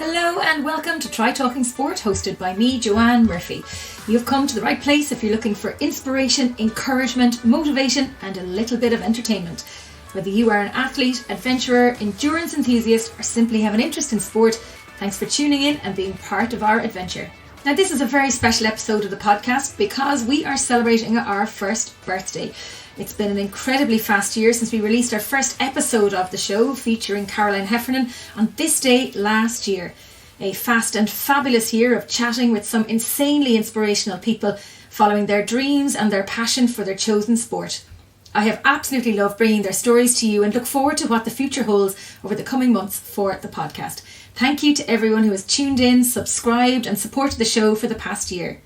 Hello and welcome to Try Talking Sport, hosted by me, Joanne Murphy. You've come to the right place if you're looking for inspiration, encouragement, motivation and a little bit of entertainment. Whether you are an athlete, adventurer, endurance enthusiast or simply have an interest in sport, thanks for tuning in and being part of our adventure. Now this is a very special episode of the podcast because we are celebrating our first birthday. It's been an incredibly fast year since we released our first episode of the show featuring Caroline Heffernan on this day last year. A fast and fabulous year of chatting with some insanely inspirational people following their dreams and their passion for their chosen sport. I have absolutely loved bringing their stories to you and look forward to what the future holds over the coming months for the podcast. Thank you to everyone who has tuned in, subscribed and supported the show for the past year.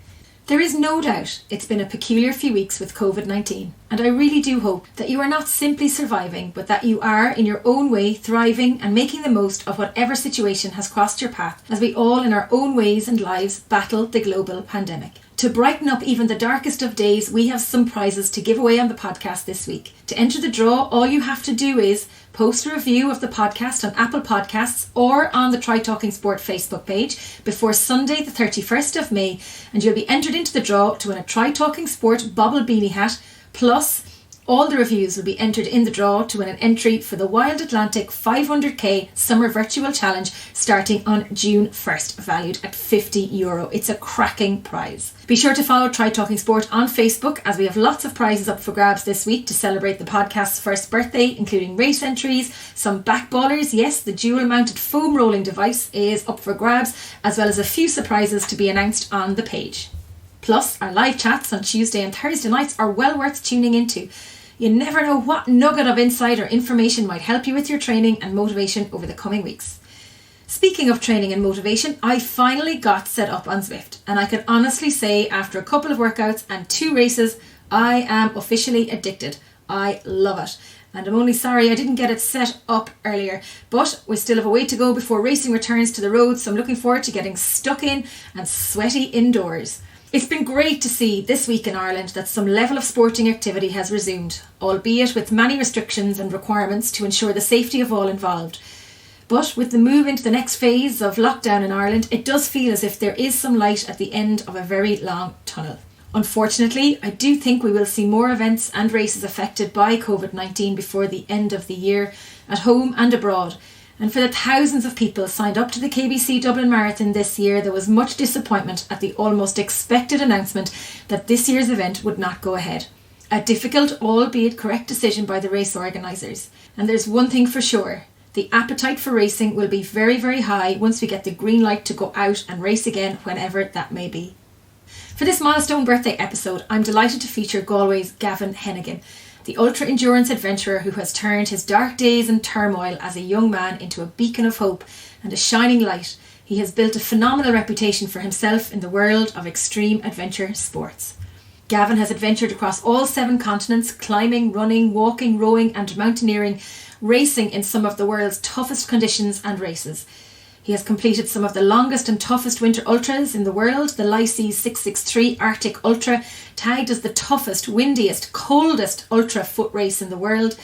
There is no doubt it's been a peculiar few weeks with COVID-19, and I really do hope that you are not simply surviving, but that you are, in your own way, thriving and making the most of whatever situation has crossed your path as we all, in our own ways and lives, battle the global pandemic. To brighten up even the darkest of days, we have some prizes to give away on the podcast this week. To enter the draw, all you have to do is post a review of the podcast on Apple Podcasts or on the Try Talking Sport Facebook page before Sunday the 31st of May and you'll be entered into the draw to win a Try Talking Sport bobble beanie hat, plus all the reviews will be entered in the draw to win an entry for the Wild Atlantic 500k Summer Virtual Challenge starting on June 1st, valued at €50. It's a cracking prize. Be sure to follow Try Talking Sport on Facebook as we have lots of prizes up for grabs this week to celebrate the podcast's first birthday, including race entries, some backballers, yes, the dual mounted foam rolling device is up for grabs, as well as a few surprises to be announced on the page. Plus, our live chats on Tuesday and Thursday nights are well worth tuning into. You never know what nugget of insight or information might help you with your training and motivation over the coming weeks. Speaking of training and motivation, I finally got set up on Zwift, and I can honestly say after a couple of workouts and 2 races, I am officially addicted. I love it. And I'm only sorry I didn't get it set up earlier, but we still have a way to go before racing returns to the road, so I'm looking forward to getting stuck in and sweaty indoors. It's been great to see this week in Ireland that some level of sporting activity has resumed, albeit with many restrictions and requirements to ensure the safety of all involved. But with the move into the next phase of lockdown in Ireland, it does feel as if there is some light at the end of a very long tunnel. Unfortunately, I do think we will see more events and races affected by COVID-19 before the end of the year, at home and abroad. And for the thousands of people signed up to the KBC Dublin Marathon this year, there was much disappointment at the almost expected announcement that this year's event would not go ahead. A difficult, albeit correct decision by the race organisers. And there's one thing for sure, the appetite for racing will be very, very high once we get the green light to go out and race again, whenever that may be. For this milestone birthday episode, I'm delighted to feature Galway's Gavan Hennigan, the ultra-endurance adventurer who has turned his dark days and turmoil as a young man into a beacon of hope and a shining light. He has built a phenomenal reputation for himself in the world of extreme adventure sports. Gavan has adventured across all 7 continents, climbing, running, walking, rowing and mountaineering, racing in some of the world's toughest conditions and races. He has completed some of the longest and toughest winter ultras in the world, the Lycée 663 Arctic Ultra, tagged as the toughest, windiest, coldest ultra foot race in the world.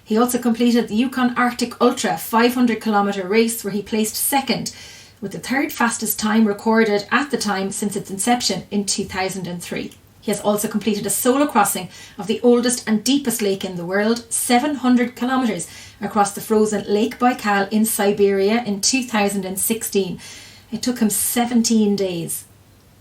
He also completed the Yukon Arctic Ultra 500km race where he placed second, with the 3rd fastest time recorded at the time since its inception in 2003. He has also completed a solo crossing of the oldest and deepest lake in the world, 700 kilometres across the frozen Lake Baikal in Siberia in 2016. It took him 17 days.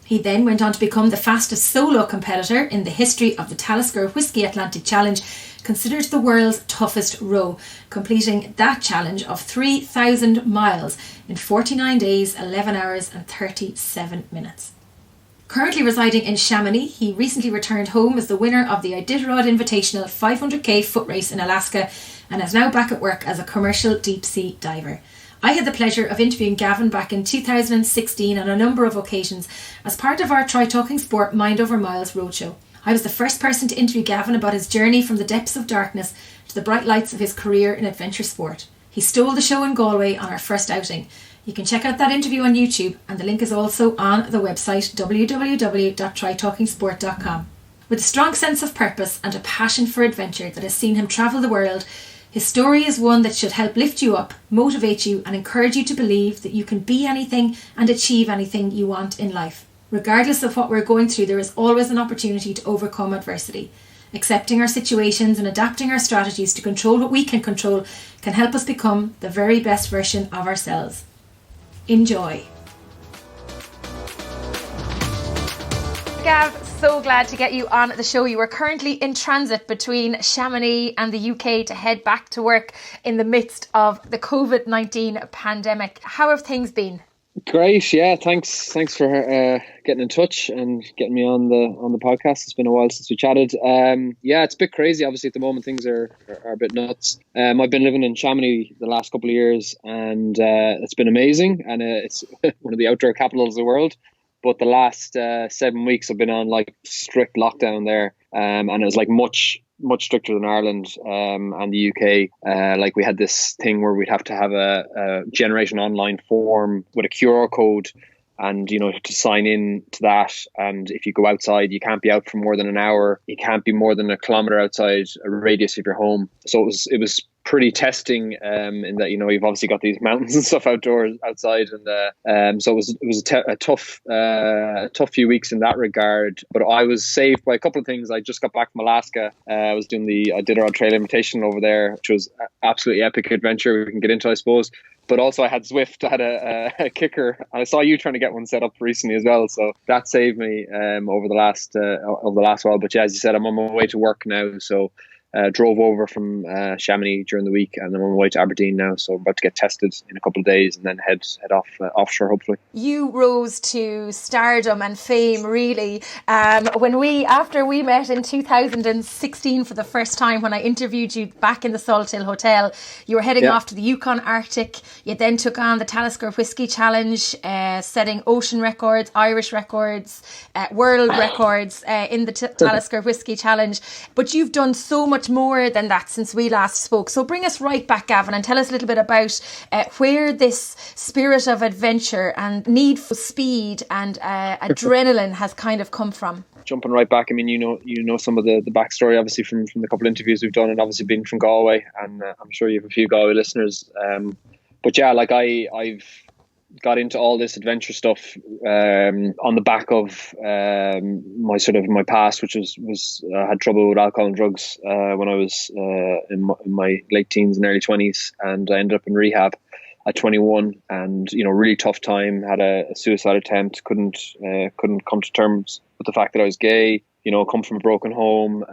He then went on to become the fastest solo competitor in the history of the Talisker Whisky Atlantic Challenge, considered the world's toughest row, completing that challenge of 3,000 miles in 49 days, 11 hours and 37 minutes. Currently residing in Chamonix, he recently returned home as the winner of the Iditarod Invitational 500k foot race in Alaska and is now back at work as a commercial deep sea diver. I had the pleasure of interviewing Gavan back in 2016 on a number of occasions as part of our Try Talking Sport Mind Over Miles roadshow. I was the first person to interview Gavan about his journey from the depths of darkness to the bright lights of his career in adventure sport. He stole the show in Galway on our first outing. You can check out that interview on YouTube and the link is also on the website www.trytalkingsport.com. With a strong sense of purpose and a passion for adventure that has seen him travel the world, His story is one that should help lift you up, motivate you, and encourage you to believe that you can be anything and achieve anything you want in life. Regardless of what we're going through, there is always an opportunity to overcome adversity. Accepting our situations and adapting our strategies to control what we can control can help us become the very best version of ourselves. Enjoy. Gav, so glad to get you on the show. You are currently in transit between Chamonix and the UK to head back to work in the midst of the COVID-19 pandemic. How have things been? Great, yeah. Thanks for getting in touch and getting me on the podcast. It's been a while since we chatted. Yeah, it's a bit crazy. Obviously, at the moment things are a bit nuts. I've been living in Chamonix the last couple of years, and it's been amazing. And it's one of the outdoor capitals of the world. But the last 7 weeks I've been on like strict lockdown there, and it was like much stricter than Ireland and the UK. Like we had this thing where we'd have to have a generation online form with a QR code, and to sign in to that. And if you go outside, you can't be out for more than an hour. You can't be more than a kilometre outside a radius of your home. So it was pretty testing in that you've obviously got these mountains and stuff outside, and so it was a tough few weeks in that regard. But I was saved by a couple of things. I just got back from Alaska. I did our trail invitation over there, which was absolutely epic adventure. We can get into, I suppose. But also I had Zwift, I had a kicker, and I saw you trying to get one set up recently as well. So that saved me over the last while. But yeah, as you said, I'm on my way to work now. So drove over from Chamonix during the week, and I'm on my way to Aberdeen now. So I'm about to get tested in a couple of days and then head off offshore, hopefully. You rose to stardom and fame, really, after we met in 2016 for the first time, when I interviewed you back in the Salthill Hotel. You were heading off to the Yukon Arctic. You then took on the Talisker Whisky Challenge, setting ocean records, Irish records, world records in the Talisker Whisky Challenge. But you've done so much more than that since we last spoke. So bring us right back, Gavin, and tell us a little bit about where this spirit of adventure and need for speed and adrenaline has kind of come from. Jumping right back, I mean, you know some of the backstory, obviously, from the couple of interviews we've done, and obviously being from Galway, and I'm sure you have a few Galway listeners. But yeah, like I've got into all this adventure stuff on the back of my past, which was had trouble with alcohol and drugs when I was in my late teens and early 20s, and I ended up in rehab at 21, and really tough time. Had a suicide attempt. Couldn't come to terms with the fact that I was gay. Come from a broken home.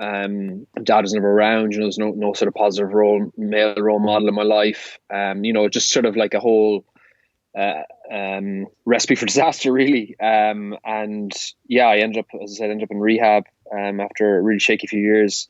Dad was never around. There's no sort of positive male role model in my life. Just sort of like a whole recipe for disaster, really. And yeah, I ended up in rehab after a really shaky few years.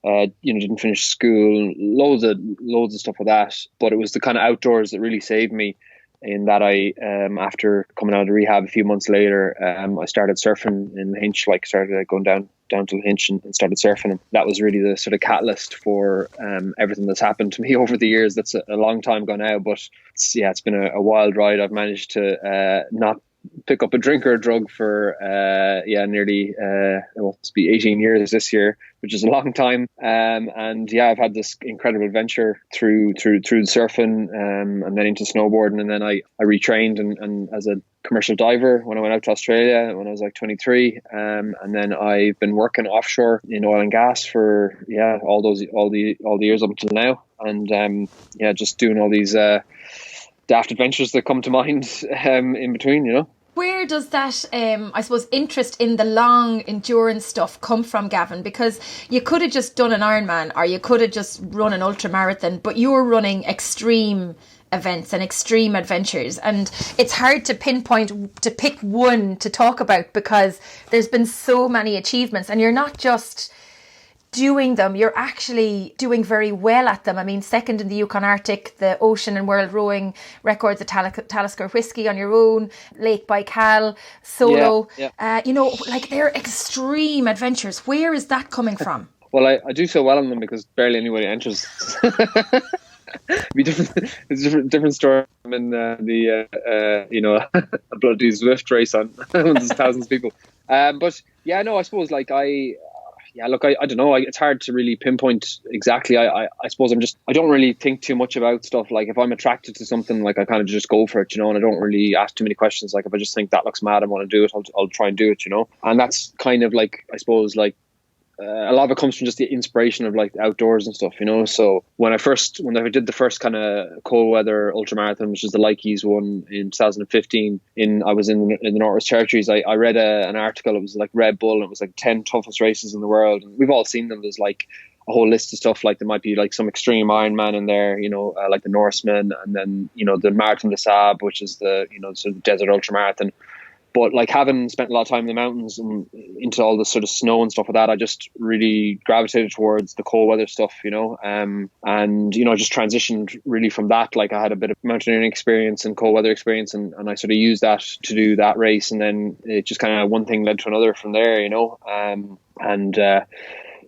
Didn't finish school, loads of stuff like that. But it was the kind of outdoors that really saved me, in that I, after coming out of rehab a few months later, I started surfing in the Hinch, started going down to the Hinch and started surfing. And that was really the sort of catalyst for everything that's happened to me over the years. That's a long time ago now, but it's been a wild ride. I've managed to not pick up a drink or a drug for nearly it must be 18 years this year, which is a long time. And yeah, I've had this incredible adventure through the surfing, and then into snowboarding, and then I retrained and as a commercial diver when I went out to Australia when I was like 23, and then I've been working offshore in oil and gas for all the years up until now, and just doing all these daft adventures that come to mind in between, Where does that, I suppose, interest in the long endurance stuff come from, Gavin? Because you could have just done an Ironman, or you could have just run an ultra marathon, but you're running extreme events and extreme adventures, and it's hard to pinpoint, to pick one to talk about, because there's been so many achievements, and you're not just doing them, you're actually doing very well at them. I mean, second in the Yukon Arctic, the ocean and world rowing records, the Talisker Whisky on your own, Lake Baikal, solo. They're extreme adventures. Where is that coming from? Well, I do so well on them because barely anybody enters. It's a different story. I'm in a bloody Zwift race on thousands of people. But yeah, no, I suppose Yeah, look, I don't know. It's hard to really pinpoint exactly. I suppose I don't really think too much about stuff. Like if I'm attracted to something, like I kind of just go for it, and I don't really ask too many questions. Like if I just think that looks mad and want to do it, I'll try and do it, And that's kind of like, I suppose, like, a lot of it comes from just the inspiration of like outdoors and stuff, So when I did the first kind of cold weather ultramarathon, which is the Likey's one in 2015, I was in the Northwest Territories. I read an article. It was like Red Bull, and it was like 10 toughest races in the world, and we've all seen them. There's like a whole list of stuff. Like there might be like some extreme Ironman in there, like the Norseman, and then the Marathon des Sables, which is the sort of desert ultramarathon. But like having spent a lot of time in the mountains and into all the sort of snow and stuff like that, I just really gravitated towards the cold weather stuff, and just transitioned really from that. Like I had a bit of mountaineering experience and cold weather experience, and I sort of used that to do that race, and then it just kind of one thing led to another from there,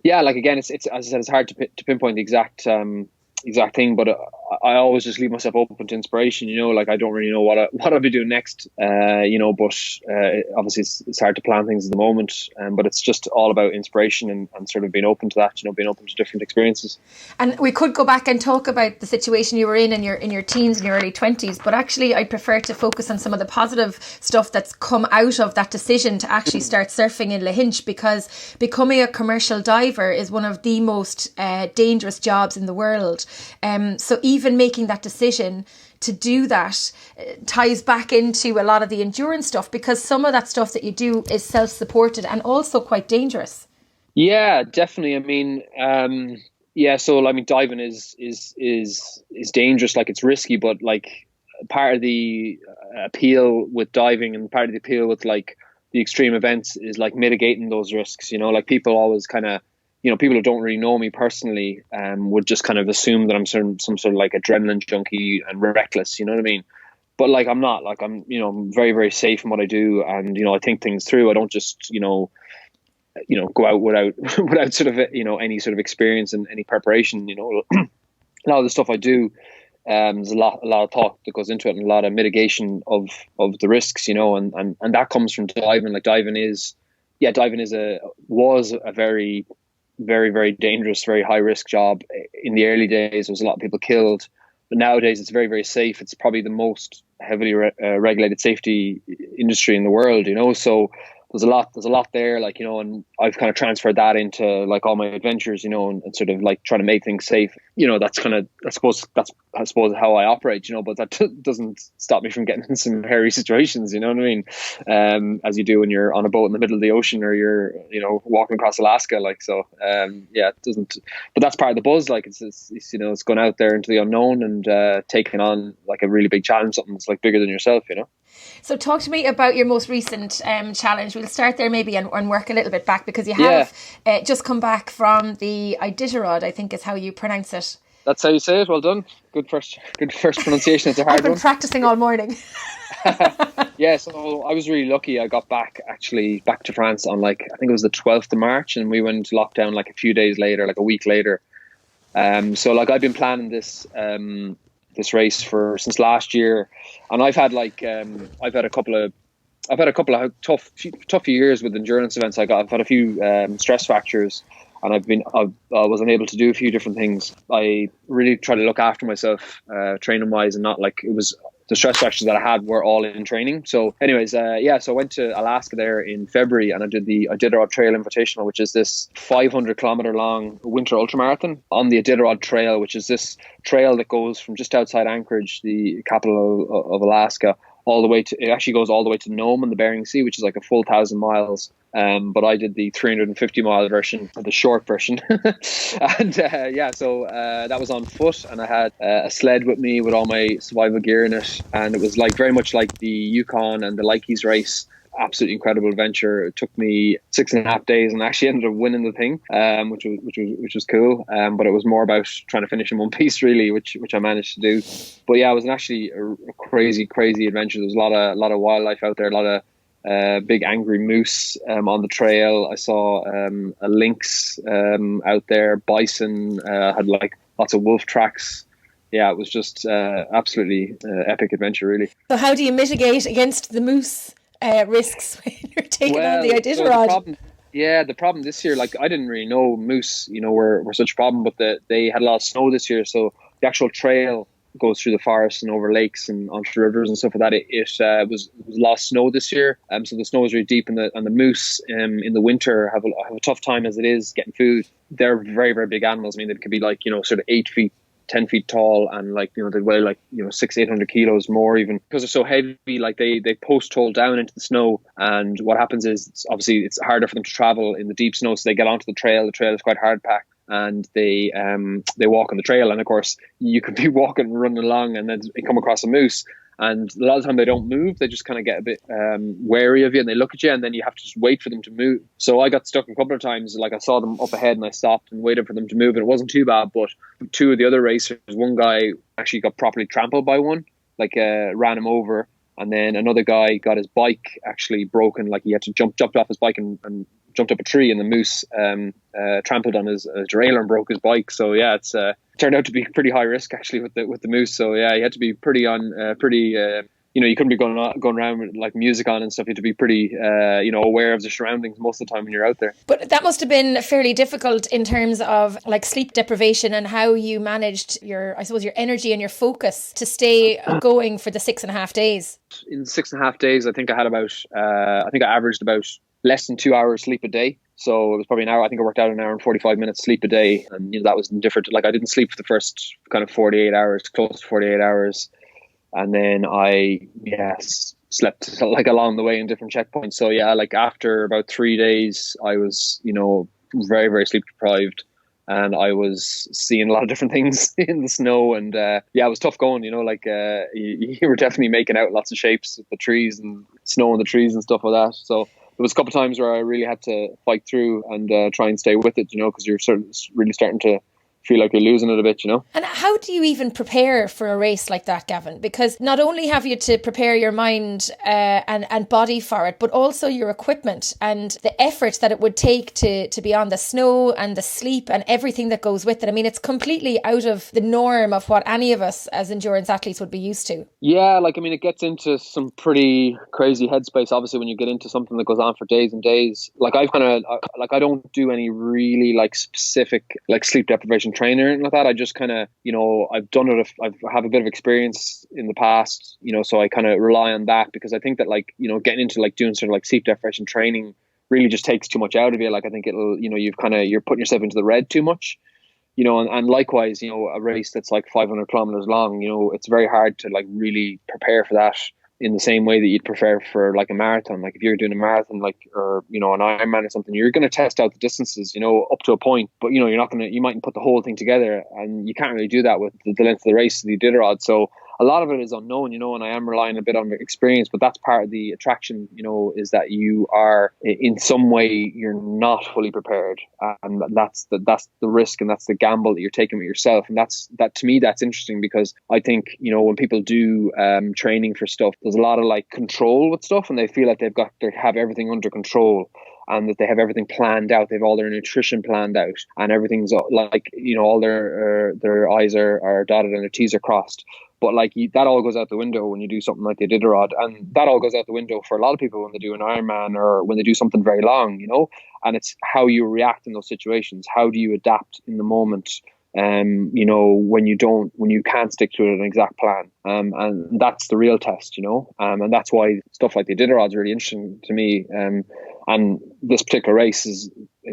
yeah, like again, it's as I said, it's hard to pinpoint the exact thing, but I always just leave myself open to inspiration. Like I don't really know what I'll be doing next. But obviously it's hard to plan things at the moment. But it's just all about inspiration and sort of being open to that. Being open to different experiences. And we could go back and talk about the situation you were in your teens and your early 20s. But actually, I prefer to focus on some of the positive stuff that's come out of that decision to actually start surfing in Lahinch, because becoming a commercial diver is one of the most dangerous jobs in the world. So even making that decision to do that ties back into a lot of the endurance stuff, because some of that stuff that you do is self-supported and also quite dangerous. Yeah, definitely. I mean, so I mean, diving is dangerous. Like it's risky, but like part of the appeal with diving and part of the appeal with like the extreme events is like mitigating those risks. Like people always kind of, people who don't really know me personally would just kind of assume that I'm some sort of like adrenaline junkie and reckless, you know what I mean? But like I'm not. Like I'm very, very safe in what I do, and I think things through. I don't just go out without sort of any sort of experience and any preparation. A lot of the stuff I do, there's a lot of thought that goes into it, and a lot of mitigation of the risks, and that comes from diving. Like diving was a very, very, very dangerous, very high risk job. In the early days, there was a lot of people killed, but nowadays it's very, very safe. It's probably the most heavily regulated safety industry in the world, so there's a lot there, like, and I've kind of transferred that into like all my adventures, and sort of like trying to make things safe. That's kind of, I suppose how I operate, but that doesn't stop me from getting in some hairy situations, you know what I mean? As you do when you're on a boat in the middle of the ocean, or you're, walking across Alaska, like, so, it doesn't, but that's part of the buzz. Like it's going out there into the unknown and taking on like a really big challenge, something that's like bigger than yourself, So talk to me about your most recent challenge. We'll start there maybe and work a little bit back, because you have just come back from the Iditarod, I think is how you pronounce it. That's how you say it. Well done. Good first pronunciation. It's a hard one. I've been practicing all morning. Yeah, so I was really lucky. I got back to France on like, I think it was the 12th of March, and we went into lockdown like a few days later, like a week later. So like I've been planning this race since last year, and I've had a couple of tough years with endurance events. I've had a few stress fractures, and I was unable to do a few different things. I really try to look after myself training wise, and not like it was the stress fractures that I had were all in training. So anyways, so I went to Alaska there in February, and I did the Iditarod Trail Invitational, which is this 500 kilometer long winter ultramarathon on the Iditarod Trail, which is this trail that goes from just outside Anchorage, the capital of Alaska, it actually goes all the way to Nome in the Bering Sea, which is like a full 1,000 miles. But I did the 350 mile version, the short version. And so that was on foot, and I had a sled with me with all my survival gear in it. And it was like very much like the Yukon and the Likey's race. Absolutely incredible adventure. It took me 6.5 days, and I actually ended up winning the thing, which was cool. But it was more about trying to finish in one piece, really, which I managed to do. But yeah, it was actually a crazy adventure. There was a lot of wildlife out there, a lot of big angry moose on the trail. I saw a lynx out there, bison, had like lots of wolf tracks. Yeah, it was just absolutely epic adventure, really. So how do you mitigate against the moose risks when you're taking on the Iditarod? Yeah, the problem this year, like I didn't really know moose, were such a problem, but they had a lot of snow this year, so the actual trail goes through the forest and over lakes and onto rivers and stuff like that. It was a lot of snow this year, so the snow was really deep, and the moose in the winter have a tough time as it is getting food. They're very, very big animals. I mean, they could be like sort of 8 feet. 10 feet tall, and like they weigh like 600-800 kilos more, even because they're so heavy. Like they post hole down into the snow, and what happens is obviously it's harder for them to travel in the deep snow, so they get onto the trail. The trail is quite hard packed, and they walk on the trail, and of course you could be walking and running along and then you come across a moose, and a lot of the time they don't move. They just kind of get a bit wary of you, and they look at you, and then you have to just wait for them to move. So I got stuck a couple of times. Like I saw them up ahead and I stopped and waited for them to move, and it wasn't too bad. But two of the other racers, one guy actually got properly trampled by one, like ran him over, and then another guy got his bike actually broken. Like he had to jumped off his bike and jumped up a tree, and the moose trampled on his derailleur and broke his bike. So yeah, it's turned out to be pretty high risk actually with the moose. So yeah, you had to be pretty you couldn't be going around with like music on and stuff. You had to be pretty aware of the surroundings most of the time when you're out there. But that must have been fairly difficult in terms of like sleep deprivation and how you managed your energy and your focus to stay going for the 6.5 days. In 6.5 days, I think I averaged about less than 2 hours sleep a day. So it was probably an hour. I think I worked out an hour and 45 minutes sleep a day. And that was different. Like I didn't sleep for the first kind of 48 hours, close to 48 hours. And then I slept like along the way in different checkpoints. So yeah, like after about 3 days, I was, very, very sleep deprived. And I was seeing a lot of different things in the snow. And it was tough going, you were definitely making out lots of shapes with the trees and snow on the trees and stuff like that. So there was a couple of times where I really had to fight through and try and stay with it, because you're sort of really starting to feel like you're losing it a bit, And how do you even prepare for a race like that, Gavin? Because not only have you to prepare your mind and body for it, but also your equipment and the effort that it would take to be on the snow and the sleep and everything that goes with it. I mean, it's completely out of the norm of what any of us as endurance athletes would be used to. Yeah, it gets into some pretty crazy headspace, obviously, when you get into something that goes on for days and days. Like I don't do any really like specific like sleep deprivation training or anything like that. I just kind of, I've done it. I have a bit of experience in the past, so I kind of rely on that, because I think that getting into like doing sort of like sleep deprivation training really just takes too much out of you. Like I think it'll, you're putting yourself into the red too much, and likewise, a race that's like 500 kilometers long, it's very hard to like really prepare for that in the same way that you'd prepare for like a marathon. Like if you're doing a marathon, or an Ironman or something, you're going to test out the distances, up to a point, but you mightn't put the whole thing together, and you can't really do that with the length of the race, the Iditarod. So a lot of it is unknown, and I am relying a bit on experience, but that's part of the attraction, is that you are in some way, you're not fully prepared. And that's the risk, and that's the gamble that you're taking with yourself. And that to me, that's interesting, because I think, when people do training for stuff, there's a lot of like control with stuff, and they feel like they have everything under control, and that they have everything planned out. They have all their nutrition planned out, and everything's like, all their I's are dotted and their T's are crossed. But like that all goes out the window when you do something like the Iditarod, and that all goes out the window for a lot of people when they do an Ironman or when they do something very long, and it's how you react in those situations. How do you adapt in the moment? When you can't stick to an exact plan, and that's the real test, and that's why stuff like the Iditarod is really interesting to me. And this particular race is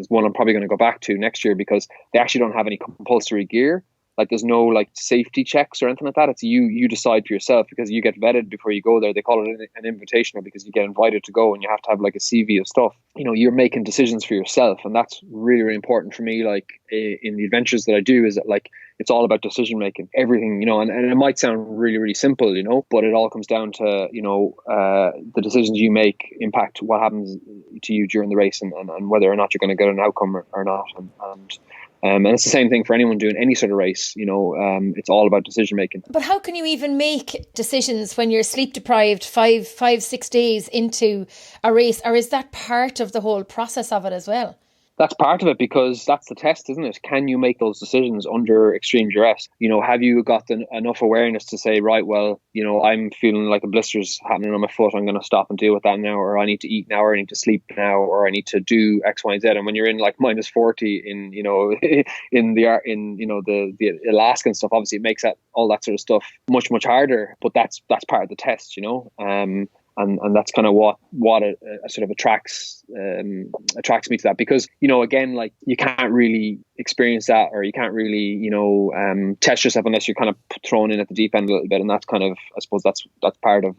one I'm probably going to go back to next year, because they actually don't have any compulsory gear. Like there's no like safety checks or anything like that. It's you decide for yourself, because you get vetted before you go there. They call it an invitational, because you get invited to go and you have to have like a CV of stuff. You're making decisions for yourself, and that's really, really important for me. Like in the adventures that I do, is that like it's all about decision making. Everything, and it might sound really, really simple, but it all comes down to the decisions you make impact what happens to you during the race, and whether or not you're going to get an outcome or not. And it's the same thing for anyone doing any sort of race, it's all about decision making. But how can you even make decisions when you're sleep deprived 5-6 days into a race? Or is that part of the whole process of it as well? That's part of it, because that's the test, isn't it? Can you make those decisions under extreme duress? Have you got enough awareness to say, right, well, I'm feeling like a blister's happening on my foot. I'm going to stop and deal with that now, or I need to eat now, or I need to sleep now, or I need to do X, Y, and Z. And when you're in like minus 40 in, the Alaska and stuff, obviously it makes all that sort of stuff much, much harder. But that's part of the test, And that's kind of what it sort of attracts me to that, because again, like, you can't really experience that, or you can't really test yourself unless you're kind of thrown in at the deep end a little bit, and that's kind of, I suppose, that's part of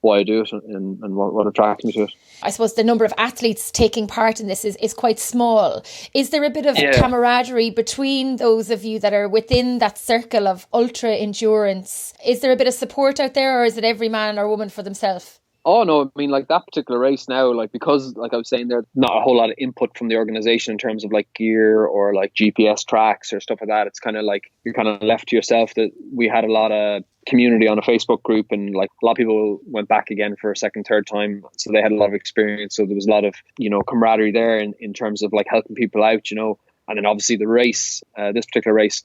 why I do it, and what attracts me to it. I suppose the number of athletes taking part in this is quite small. Is there a bit of camaraderie between those of you that are within that circle of ultra endurance? Is there a bit of support out there, or is it every man or woman for themselves? Oh, no, I mean, like, that particular race now, like, because, like I was saying, there's not a whole lot of input from the organisation in terms of, like, gear or, like, GPS tracks or stuff like that. It's kind of like you're kind of left to yourself. That we had a lot of community on a Facebook group, and, like, a lot of people went back again for a second, third time. So they had a lot of experience. So there was a lot of, camaraderie there in terms of, like, helping people out, And then obviously the race, this particular race,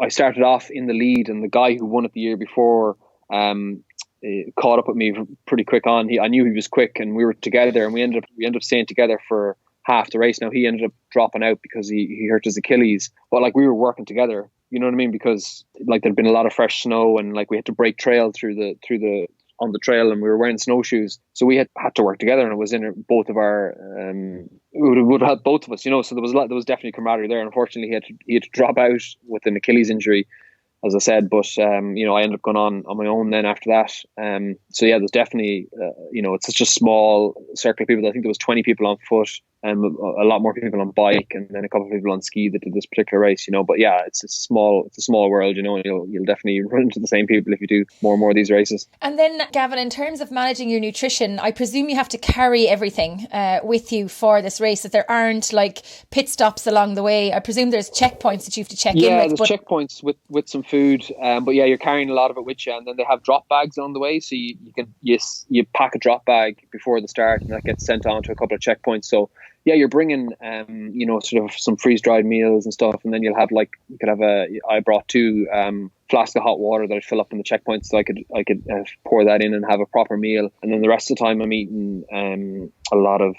I started off in the lead, and the guy who won it the year before, caught up with me pretty quick on. I knew he was quick, and we were together, and we ended up staying together for half the race. Now, he ended up dropping out because he hurt his Achilles, but like, we were working together, you know what I mean? Because like, there'd been a lot of fresh snow, and like, we had to break trail on the trail, and we were wearing snowshoes, so we had to work together, and it was in both of our it would help both of us, so there was definitely camaraderie there. Unfortunately, he had to drop out with an Achilles injury, as I said, but I ended up going on my own then after that. So yeah, there's definitely it's such a small circle of people. I think there was 20 people on foot, and a lot more people on bike, and then a couple of people on ski that did this particular race. But yeah, it's a small world. And you'll definitely run into the same people if you do more and more of these races. And then, Gavin, in terms of managing your nutrition, I presume you have to carry everything with you for this race. That there aren't like pit stops along the way. I presume there's checkpoints that you have to check in with. Yeah, there's checkpoints with some food, but yeah, you're carrying a lot of it with you, and then they have drop bags on the way, so you pack a drop bag before the start, and that gets sent on to a couple of checkpoints. So yeah, you're bringing sort of some freeze dried meals and stuff, and then I brought 2 flasks of hot water that I'd fill up in the checkpoints, so I could pour that in and have a proper meal. And then the rest of the time I'm eating a lot of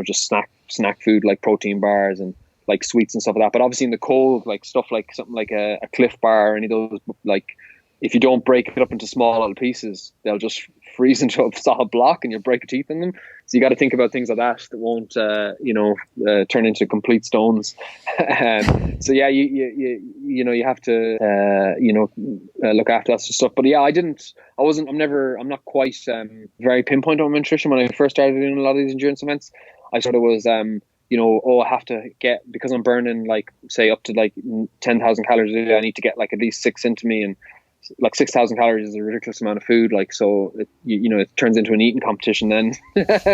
just snack food, like protein bars and like sweets and stuff like that. But obviously in the cold, like stuff like something like a Cliff Bar or any of those, like, if you don't break it up into small little pieces, they'll just freeze into a solid block, and you'll break your teeth in them. So you got to think about things like that won't turn into complete stones. So yeah, you have to look after that stuff. But yeah, I'm not quite very pinpoint on my nutrition. When I first started doing a lot of these endurance events, I sort of was I have to get, because I'm burning like, say, up to like 10,000 calories a day, I need to get like at least 6 into me, and like 6,000 calories is a ridiculous amount of food. Like, so it turns into an eating competition then,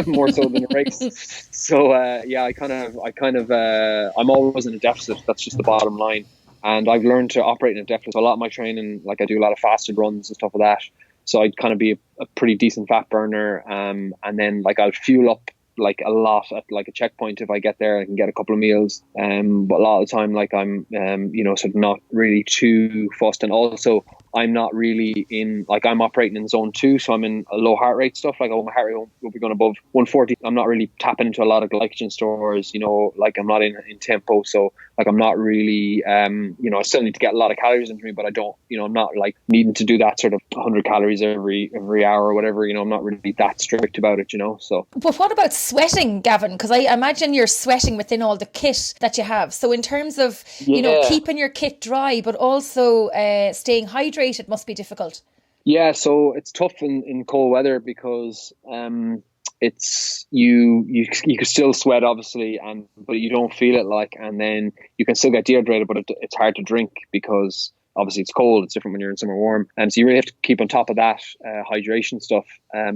more so than a race. So yeah, I'm always in a deficit. That's just the bottom line. And I've learned to operate in a deficit. So a lot of my training, like, I do a lot of fasted runs and stuff like that. So I'd kind of be a pretty decent fat burner. And then like, I'll fuel up like a lot at like a checkpoint. If I get there, I can get a couple of meals, but a lot of the time, like, I'm sort of not really too fussed. And also, I'm not really I'm operating in zone 2, so I'm in a low heart rate stuff. Like, my heart rate will be going above 140. I'm not really tapping into a lot of glycogen stores, like, I'm not in tempo. So like, I'm not really, I still need to get a lot of calories into me, but I don't, I'm not like needing to do that sort of 100 calories every hour or whatever. I'm not really that strict about it, so. But what about sweating, Gavin? Because I imagine you're sweating within all the kit that you have. So in terms of, keeping your kit dry, but also staying hydrated, must be difficult. Yeah, so it's tough in cold weather, because it's you can still sweat, obviously, but you don't feel it, like, and then you can still get dehydrated, but it's hard to drink because obviously it's cold. It's different when you're in somewhere warm, and so you really have to keep on top of that hydration stuff,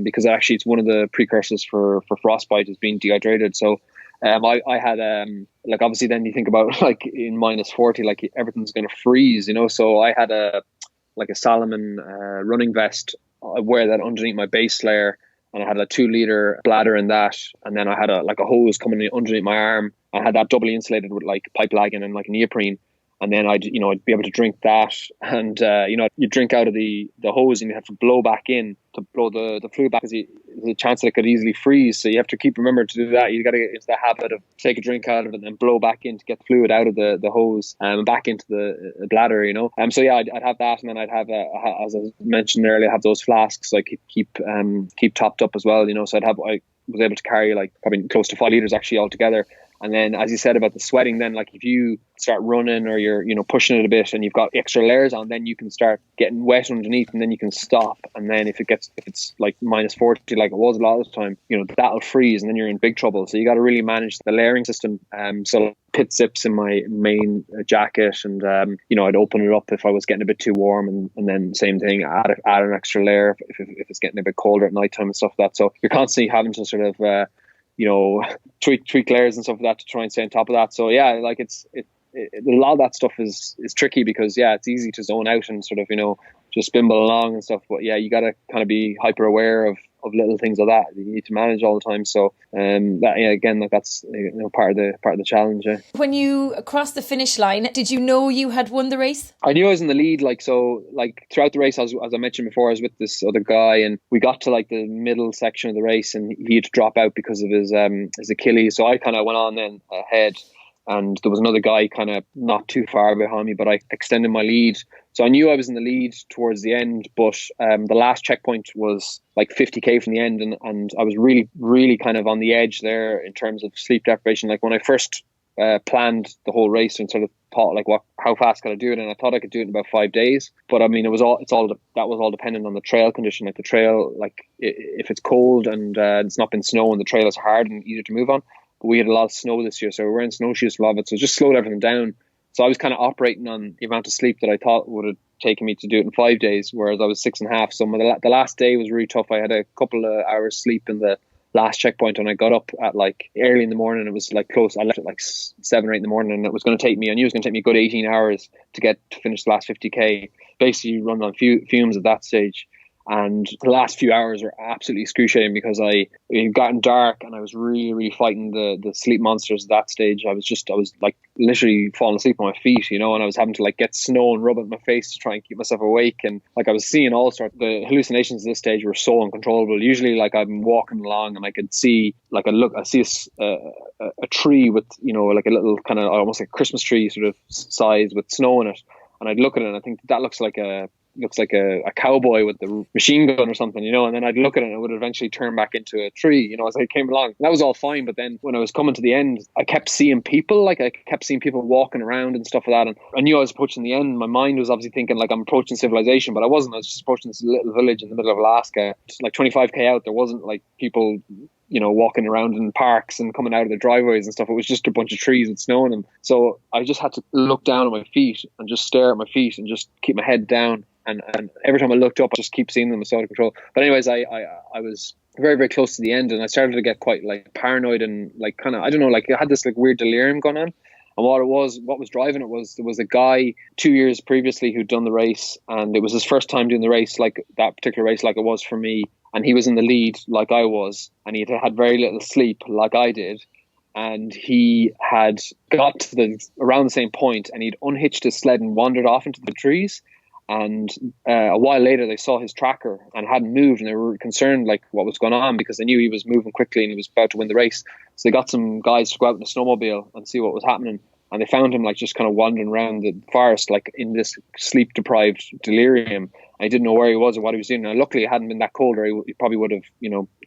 because actually it's one of the precursors for frostbite, is being dehydrated. So I had like, obviously then you think about like in minus 40, like everything's going to freeze, so I had a Salomon running vest. I wear that underneath my base layer, and I had a 2-liter bladder in that, and then I had a hose coming in underneath my arm, I had that doubly insulated with like pipe lagging and like neoprene. And then I'd be able to drink that, and you drink out of the hose, and you have to blow back in to blow the fluid back, because there's a chance that it could easily freeze. So you have to remember to do that. You got to get into the habit of take a drink out of it and then blow back in to get fluid out of the hose and back into the bladder. So yeah, I'd have that, and then I'd have as I mentioned earlier, I have those flasks so I could keep topped up as well. So I was able to carry like probably close to 5 liters actually altogether. And then, as you said about the sweating, then like if you start running or you're pushing it a bit and you've got extra layers on, then you can start getting wet underneath, and then you can stop. And then if it's like minus 40 like it was a lot of the time, that'll freeze, and then you're in big trouble. So you got to really manage the layering system. So pit zips in my main jacket, and I'd open it up if I was getting a bit too warm, and then same thing, add an extra layer if it's getting a bit colder at nighttime and stuff like that. So you're constantly having to sort of tweak layers and stuff like that to try and stay on top of that. So yeah, like a lot of that stuff is tricky, because yeah, it's easy to zone out and sort of just bimble along and stuff. But yeah, you got to kind of be hyper aware of little things like that you need to manage all the time. So that's part of the challenge. Yeah. When you crossed the finish line, did you know you had won the race? I knew I was in the lead. Throughout the race, as I mentioned before, I was with this other guy, and we got to like the middle section of the race, and he had to drop out because of his Achilles. So I kind of went on then ahead, and there was another guy kind of not too far behind me, but I extended my lead. So I knew I was in the lead towards the end, but the last checkpoint was like 50k from the end, and I was really, really kind of on the edge there in terms of sleep deprivation. Like when I first planned the whole race and sort of thought like, how fast could I do it? And I thought I could do it in about 5 days. But I mean, that was all dependent on the trail condition. Like the trail, like if it's cold and it's not been snow and the trail is hard and easier to move on. But we had a lot of snow this year, so we were wearing snowshoes for a lot of it. So it just slowed everything down. So I was kind of operating on the amount of sleep that I thought would have taken me to do it in 5 days, whereas I was 6.5. So the last day was really tough. I had a couple of hours sleep in the last checkpoint, and I got up at like early in the morning. It was like close. I left at like 7 or 8 in the morning, and I knew it was going to take me a good 18 hours to finish the last 50k. Basically run on fumes at that stage. And the last few hours were absolutely excruciating, because it had gotten dark and I was really, really fighting the sleep monsters at that stage. I was like literally falling asleep on my feet, and I was having to like get snow and rub it in my face to try and keep myself awake. And like I was seeing all sorts. The hallucinations at this stage were so uncontrollable. Usually like I'm walking along and I could see I see a tree with, like a little kind of almost like a Christmas tree sort of size with snow in it. And I'd look at it and I think that looks like a cowboy with the machine gun or something, and then I'd look at it and it would eventually turn back into a tree, as I came along. And that was all fine, but then when I was coming to the end, I kept seeing people, walking around and stuff like that, and I knew I was approaching the end. My mind was obviously thinking like I'm approaching civilization, but I wasn't. I was just approaching this little village in the middle of Alaska. Just like 25k out, there wasn't like people walking around in parks and coming out of their driveways and stuff. It was just a bunch of trees with snow in them. So I just had to look down at my feet and just stare at my feet and just keep my head down. And every time I looked up, I just keep seeing them. It was out of control. But anyways, I was very, very close to the end, and I started to get quite like paranoid and like kind of, I don't know, like I had this like weird delirium going on. And what was driving it was, there was a guy 2 years previously who'd done the race, and it was his first time doing the race, like that particular race, like it was for me. And he was in the lead like I was, and he had very little sleep like I did. And he had got to around the same point, and he'd unhitched his sled and wandered off into the trees. And a while later, they saw his tracker and hadn't moved, and they were concerned like what was going on, because they knew he was moving quickly and he was about to win the race. So they got some guys to go out in a snowmobile and see what was happening. And they found him like just kind of wandering around the forest, like in this sleep deprived delirium. I didn't know where he was or what he was doing. Now, luckily, it hadn't been that cold, or he probably would have,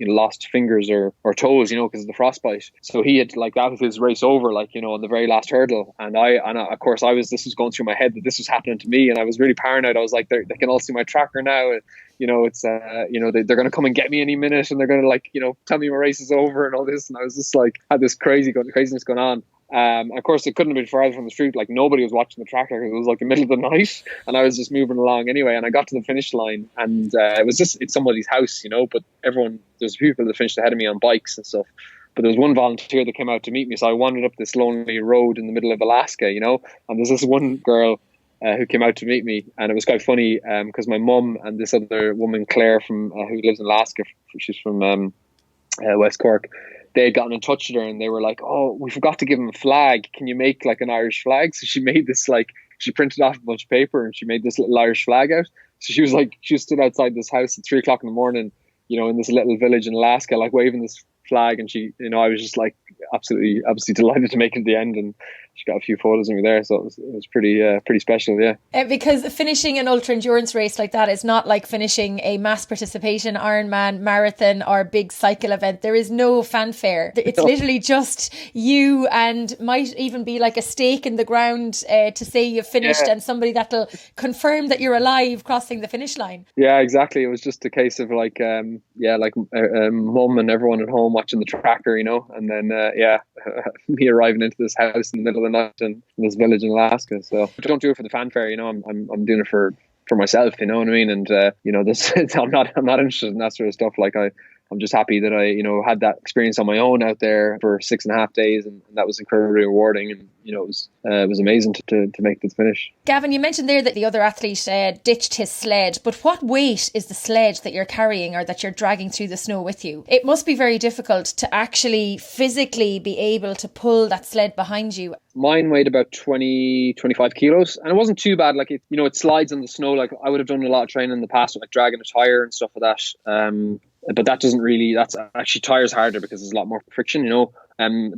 lost fingers or toes, because of the frostbite. So he had like that was his race over, like, on the very last hurdle. And of course, this was going through my head that this was happening to me, and I was really paranoid. I was like, they can all see my tracker now. And, it's they're going to come and get me any minute, and they're going to like, tell me my race is over and all this. And I was just like, had this craziness going on. Of course, it couldn't have been farther from the street. Like nobody was watching the tracker, because it was like the middle of the night, and I was just moving along anyway. And I got to the finish line, and it's somebody's house, but there's people that finished ahead of me on bikes and stuff. But there was one volunteer that came out to meet me, so I wandered up this lonely road in the middle of Alaska, and there's this one girl who came out to meet me, and it was quite funny because my mum and this other woman, Claire, from who lives in Alaska, she's from West Cork. they had gotten in touch with her and they were like, oh, we forgot to give him a flag. Can you make like an Irish flag? So she made this, like, she printed off a bunch of paper and she made this little Irish flag out. So she stood outside this house at 3 o'clock in the morning, in this little village in Alaska, like waving this flag. And she, I was just like absolutely delighted to make it at the end. And she got a few photos of me there, so it was pretty special, yeah. Because finishing an ultra endurance race like that is not like finishing a mass participation Ironman, marathon, or big cycle event. There is no fanfare. It's literally just you, and might even be like a stake in the ground to say you've finished, and somebody that'll confirm that you're alive crossing the finish line. Yeah, exactly. It was just a case of like, mum and everyone at home watching the tracker, and then me arriving into this house in the middle of the night in this village in Alaska. So I don't do it for the fanfare, I'm doing it for myself, you know what I mean? And I'm not interested in that sort of stuff. Like I'm just happy that I had that experience on my own out there for 6.5 days, and that was incredibly rewarding. And it was amazing to make this finish. Gavin, you mentioned there that the other athlete ditched his sled, but what weight is the sled that you're carrying or that you're dragging through the snow with you? It must be very difficult to actually physically be able to pull that sled behind you. Mine weighed about 25 kilos, and it wasn't too bad. Like, it slides on the snow. Like, I would have done a lot of training in the past with like dragging a tire and stuff like that. But that's actually tires harder because there's a lot more friction,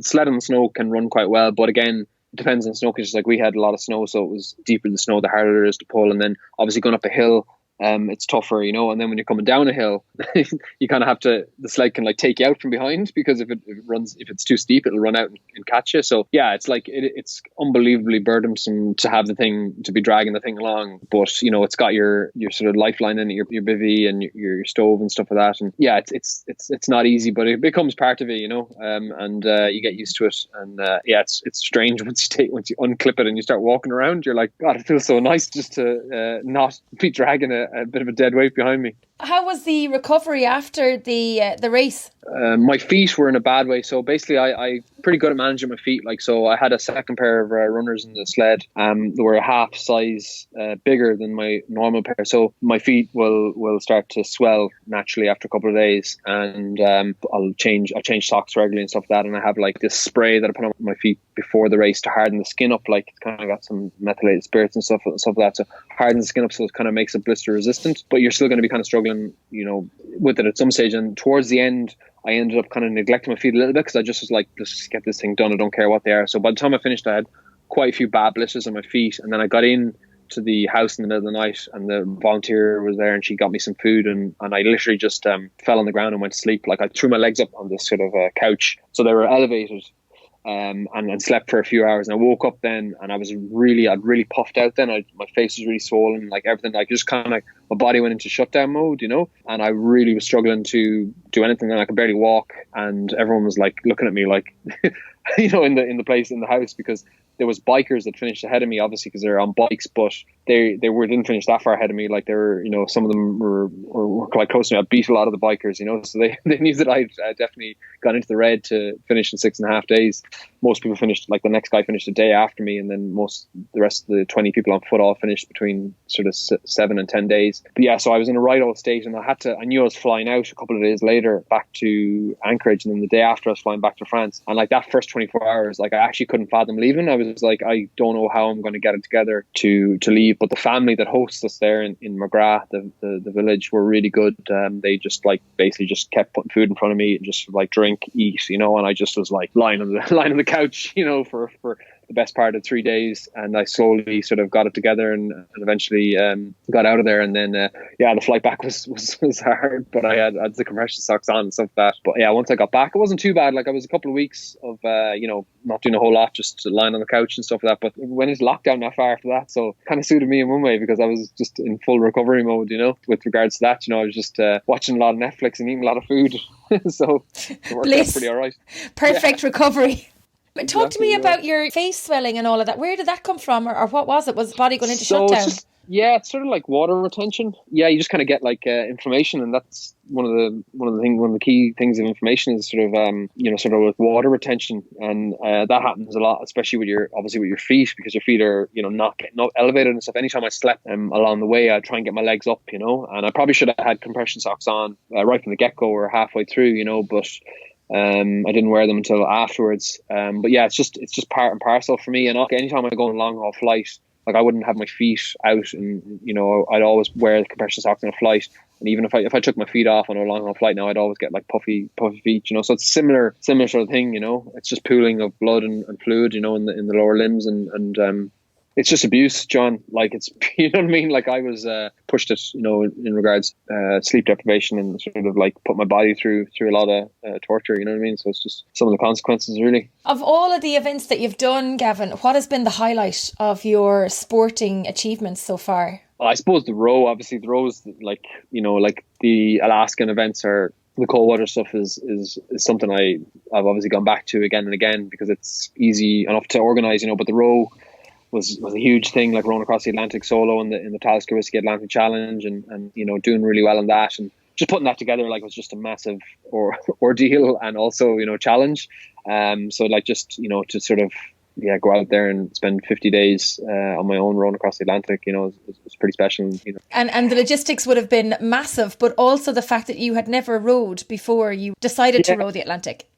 sled on the snow can run quite well, but again, it depends on the snow, because like we had a lot of snow, so it was deeper the snow, the harder it is to pull. And then obviously going up a hill, it's tougher, and then when you're coming down a hill, you kind of have to, the sled can like take you out from behind, because if it's too steep, it'll run out and catch you. So yeah, it's like, it's unbelievably burdensome to have the thing, to be dragging the thing along. But it's got your sort of lifeline in it, your bivvy and your stove and stuff like that. And yeah, it's not easy, but it becomes part of it, and you get used to it. And it's strange once you unclip it and you start walking around. You're like, God, it feels so nice just to not be dragging a bit of a dead weight behind me. How was the recovery after the race? My feet were in a bad way. So basically, I pretty good at managing my feet. Like, so I had a second pair of runners in the sled. They were a half size bigger than my normal pair. So my feet will start to swell naturally after a couple of days, and I change socks regularly and stuff like that. And I have like this spray that I put on my feet before the race to harden the skin up. Like, it's kind of got some methylated spirits and stuff like that. So harden the skin up, so it kind of makes it blister resistant. But you're still going to be kind of struggling, with it at some stage. And towards the end, I ended up kind of neglecting my feet a little bit, because I just was like, just get this thing done. I don't care what they are. So by the time I finished, I had quite a few bad blisters on my feet. And then I got in to the house in the middle of the night, and the volunteer was there, and she got me some food, and I literally just fell on the ground and went to sleep. Like, I threw my legs up on this sort of couch. So they were elevated. And slept for a few hours, and I woke up then, and I'd really puffed out then. My face was really swollen, like everything, like just kind of like my body went into shutdown mode, and I really was struggling to do anything, and I could barely walk, and everyone was like looking at me like, in the house, because there was bikers that finished ahead of me, obviously, because they're on bikes, but they didn't finish that far ahead of me. Like, they were, some of them were quite close to me. I beat a lot of the bikers, so they knew that I'd definitely gone into the red to finish in 6.5 days. Most people finished, like the next guy finished a day after me, and then the rest of the 20 people on foot all finished between sort of 7 and 10 days. But yeah, so I was in a right old state, and I knew I was flying out a couple of days later back to Anchorage, and then the day after I was flying back to France. And like that first 24 hours, like I actually couldn't fathom leaving. I was like, I don't know how I'm going to get it together to leave. But the family that hosts us there in McGrath, the village, were really good. They just like basically just kept putting food in front of me and just like drink, eat, and I just was like lying on the couch, for the best part of 3 days, and I slowly sort of got it together and eventually got out of there. And then the flight back was hard, but I had the compression socks on and stuff like that. But yeah, once I got back, it wasn't too bad. Like, I was a couple of weeks of not doing a whole lot, just lying on the couch and stuff like that. But when it's lockdown not far after that, so kind of suited me in one way, because I was just in full recovery mode, with regards to that. I was just watching a lot of Netflix and eating a lot of food. So it worked out pretty all right. Perfect recovery. Talk to me about your face swelling and all of that. Where did that come from, or what was it? Was the body going into shutdown? It's sort of like water retention. Yeah, you just kind of get like inflammation, and that's one of the key things of inflammation is sort of with water retention, and that happens a lot, especially with your feet, because your feet are not getting elevated and stuff. Anytime I slept along the way, I'd try and get my legs up, and I probably should have had compression socks on right from the get go or halfway through, but I didn't wear them until afterwards. But yeah, it's just part and parcel for me. And anytime I go on a long haul flight, like I wouldn't have my feet out, and I'd always wear the compression socks on a flight. And even if I took my feet off on a long haul flight now, I'd always get like puffy feet. So it's similar sort of thing. It's just pooling of blood and fluid. In the lower limbs, and it's just abuse, John. Like it's, you know what I mean? Like I was pushed it, in regards sleep deprivation, and sort of like put my body through a lot of torture. You know what I mean? So it's just some of the consequences, really. Of all of the events that you've done, Gavin, what has been the highlight of your sporting achievements so far? Well, I suppose the row. Obviously, the rows, like the Alaskan events or the cold water stuff is something I've obviously gone back to again and again because it's easy enough to organise. But the row was a huge thing, like rowing across the Atlantic solo in the Talisker Whiskey Atlantic Challenge, and doing really well on that, and just putting that together was just a massive ordeal, and also challenge. So like just to sort of go out there and spend 50 days on my own rowing across the Atlantic, it's pretty special. And the logistics would have been massive, but also the fact that you had never rowed before you decided to row the Atlantic.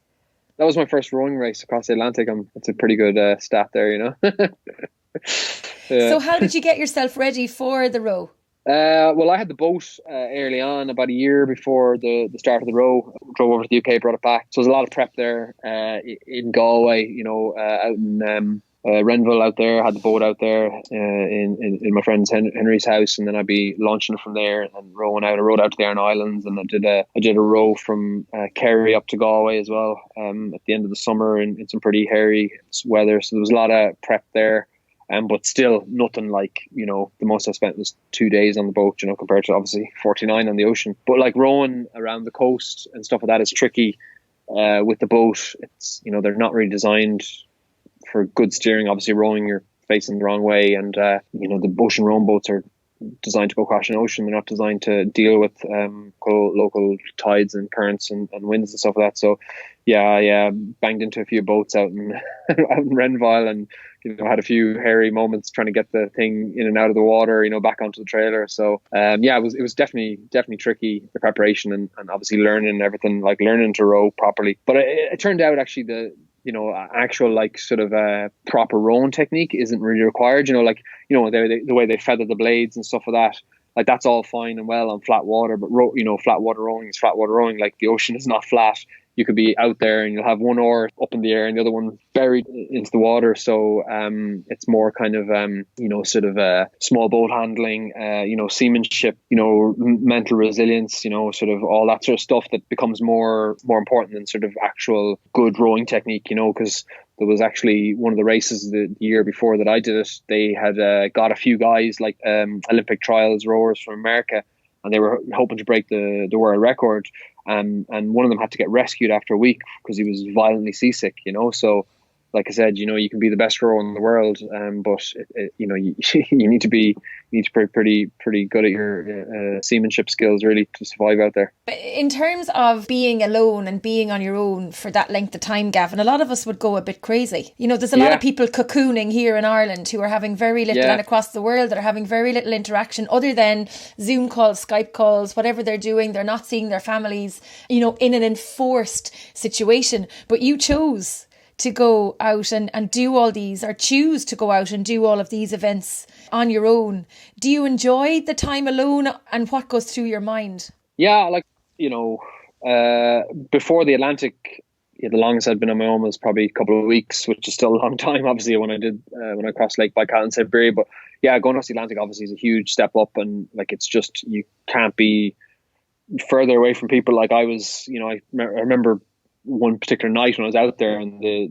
That was my first rowing race across the Atlantic. It's a pretty good stat there, Yeah. So how did you get yourself ready for the row? Well, I had the boat early on, about a year before the start of the row. Drove over to the UK, brought it back. So there's a lot of prep there in Galway, out in Renville out there. Had the boat out there in my friend's Henry's house, and then I'd be launching from there and rowing out. I rowed out to the Aran Islands, and I did a row from Kerry up to Galway as well at the end of the summer in some pretty hairy weather. So there was a lot of prep there. But still nothing like, the most I spent was 2 days on the boat, compared to obviously 49 on the ocean. But like rowing around the coast and stuff like that is tricky with the boat. It's, they're not really designed for good steering. Obviously rowing, you're facing the wrong way, and, the ocean rowing boats are designed to go across an ocean. They're not designed to deal with local tides and currents and winds and stuff like that. So yeah, banged into a few boats out in Renville, and had a few hairy moments trying to get the thing in and out of the water, back onto the trailer. So it was definitely tricky, the preparation, and obviously learning everything, like learning to row properly. But it turned out actually the actual like sort of proper rowing technique isn't really required. The way they feather the blades and stuff like that, like that's all fine and well on flat water, but flat water rowing is flat water rowing. Like the ocean is not flat. You could be out there and you'll have one oar up in the air and the other one buried into the water. So it's more kind of sort of small boat handling, seamanship, mental resilience, sort of all that sort of stuff that becomes more important than sort of actual good rowing technique, because there was actually one of the races the year before that I did it. They had got a few guys like Olympic trials rowers from America, and they were hoping to break the world record. And one of them had to get rescued after a week because he was violently seasick, So like I said, you can be the best rower in the world, but you need to be pretty good at your seamanship skills really to survive out there. In terms of being alone and being on your own for that length of time, Gavin, a lot of us would go a bit crazy. There's a lot of people cocooning here in Ireland who are having very little, and across the world that are having very little interaction other than Zoom calls, Skype calls, whatever they're doing. They're not seeing their families, in an enforced situation. But you chose to go out and do all these, or choose to go out and do all of these events on your own. Do you enjoy the time alone, and what goes through your mind? Yeah, before the Atlantic, the longest I'd been on my own was probably a couple of weeks, which is still a long time, obviously, when I crossed Lake Baikal in Siberia. But yeah, going across the Atlantic obviously is a huge step up, and like it's just, you can't be further away from people. Like I was, I remember one particular night when I was out there, and the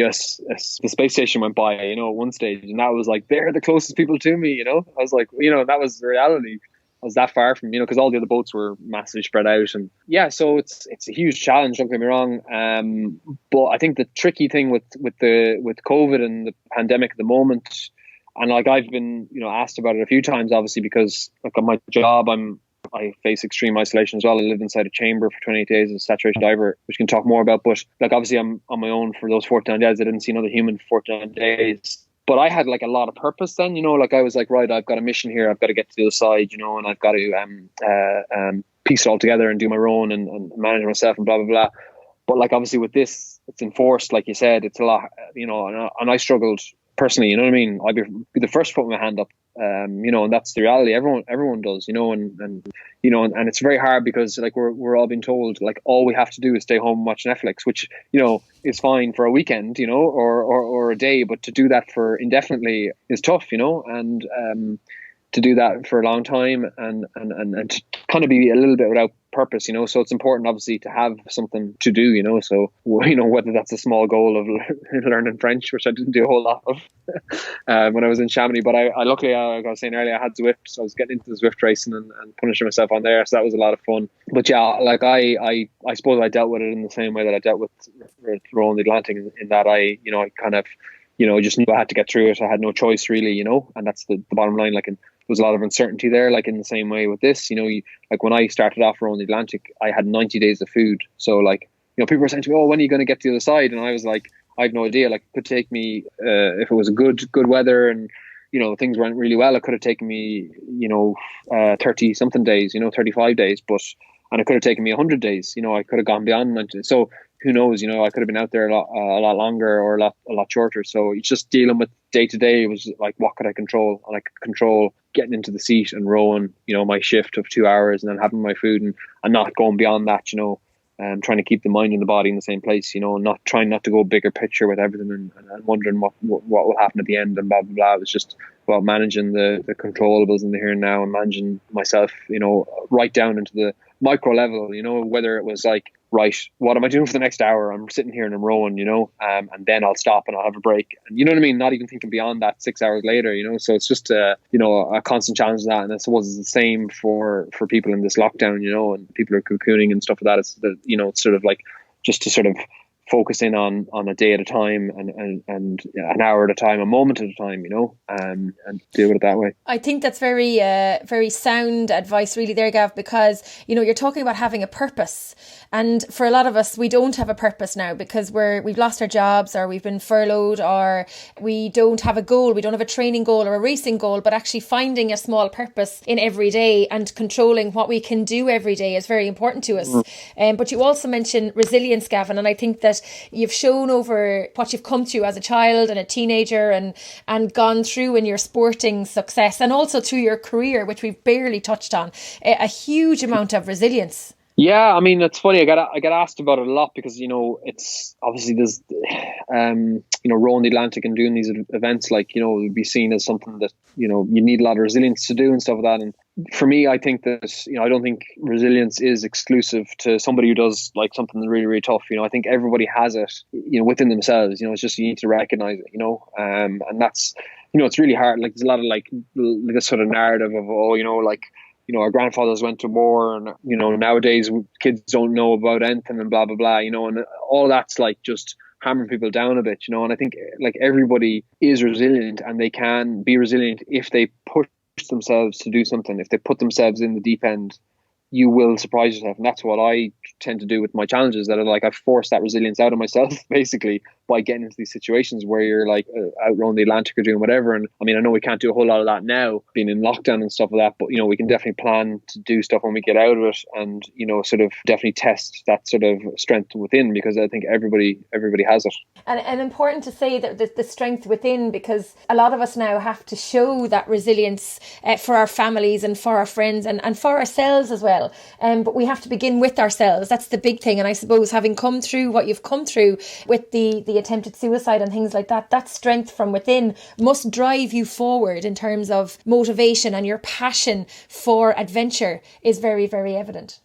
US the space station went by, at one stage, and that was like, they're the closest people to me. I was like, that was the reality. I was that far from, because all the other boats were massively spread out, and so it's a huge challenge. Don't get me wrong, but I think the tricky thing with COVID and the pandemic at the moment, and like I've been asked about it a few times, obviously, because like on my job I face extreme isolation as well. I live inside a chamber for 28 days as a saturation diver, which we can talk more about. But like obviously I'm on my own for those 49 days. I didn't see another human for 49 days. But I had like a lot of purpose then, like I was like, right, I've got a mission here. I've got to get to the other side, and I've got to piece it all together and do my own and manage myself and blah, blah, blah. But like obviously with this, it's enforced, like you said, it's a lot, and I struggled personally, you know what I mean? I'd be the first to put my hand up, and that's the reality. Everyone does, and it's very hard because like we're all being told like all we have to do is stay home and watch Netflix, which is fine for a weekend, or a day, but to do that for indefinitely is tough, and to do that for a long time and to kind of be a little bit without purpose, so it's important obviously to have something to do, so whether that's a small goal of learning French, which I didn't do a whole lot of when I was in Chamonix, but I luckily, like I was saying earlier, I had Zwift, so I was getting into the Zwift racing and punishing myself on there, so that was a lot of fun. But yeah, like I suppose I dealt with it in the same way that I dealt with rowing the Atlantic, in that I kind of just knew I had to get through it. I had no choice really, and that's the bottom line. Like, there was a lot of uncertainty there, like in the same way with this, like when I started off rowing the Atlantic, I had 90 days of food. So like, people were saying to me, oh, when are you going to get to the other side? And I was like, I have no idea. Like, it could take me, if it was a good weather and, things went really well, it could have taken me, 30 something days, 35 days, and it could have taken me 100 days, I could have gone beyond 90. So who knows, I could have been out there a lot longer or a lot shorter. So it's just dealing with day to day. It was like, what could I control? And I could control getting into the seat and rowing, my shift of 2 hours and then having my food and not going beyond that, and trying to keep the mind and the body in the same place, not trying not to go bigger picture with everything and wondering what will happen at the end and blah, blah, blah. It was just about managing the controllables in the here and now and managing myself, right down into the micro level, whether it was like, right, what am I doing for the next hour? I'm sitting here and I'm rowing, and then I'll stop and I'll have a break. And you know what I mean? Not even thinking beyond that 6 hours later, so it's just, a constant challenge of that. And I suppose it's the same for people in this lockdown, and people are cocooning and stuff like that. It's, it's sort of like just to sort of focus in on a day at a time and an hour at a time, a moment at a time, and deal with it that way. I think that's very, very sound advice really there, Gav, because, you're talking about having a purpose. And for a lot of us, we don't have a purpose now because we've lost our jobs or we've been furloughed or we don't have a goal. We don't have a training goal or a racing goal, but actually finding a small purpose in every day and controlling what we can do every day is very important to us. But you also mentioned resilience, Gavin, and I think that you've shown over what you've come to as a child and a teenager and gone through in your sporting success and also through your career, which we've barely touched on, a huge amount of resilience. Yeah, I mean, it's funny. I get asked about it a lot because, it's obviously there's, rowing the Atlantic and doing these events, like, would be seen as something that, you need a lot of resilience to do and stuff like that. And for me, I think that, I don't think resilience is exclusive to somebody who does like something really, really tough. I think everybody has it, within themselves. It's just you need to recognize it, and that's, it's really hard. Like, there's a lot of like this sort of narrative of, our grandfathers went to war and, nowadays kids don't know about anything and blah, blah, blah, and all that's like just hammering people down a bit, and I think like everybody is resilient and they can be resilient if they push themselves to do something. If they put themselves in the deep end, you will surprise yourself. And that's what I tend to do with my challenges, that are like, I force that resilience out of myself basically by getting into these situations where you're like out rowing the Atlantic or doing whatever. And I mean, I know we can't do a whole lot of that now being in lockdown and stuff like that, but we can definitely plan to do stuff when we get out of it and sort of definitely test that sort of strength within, because I think everybody has it. And important to say that the strength within, because a lot of us now have to show that resilience for our families and for our friends and for ourselves as well. But we have to begin with ourselves. That's the big thing. And I suppose having come through what you've come through with the attempted suicide and things like that, that strength from within must drive you forward in terms of motivation, and your passion for adventure is very, very evident.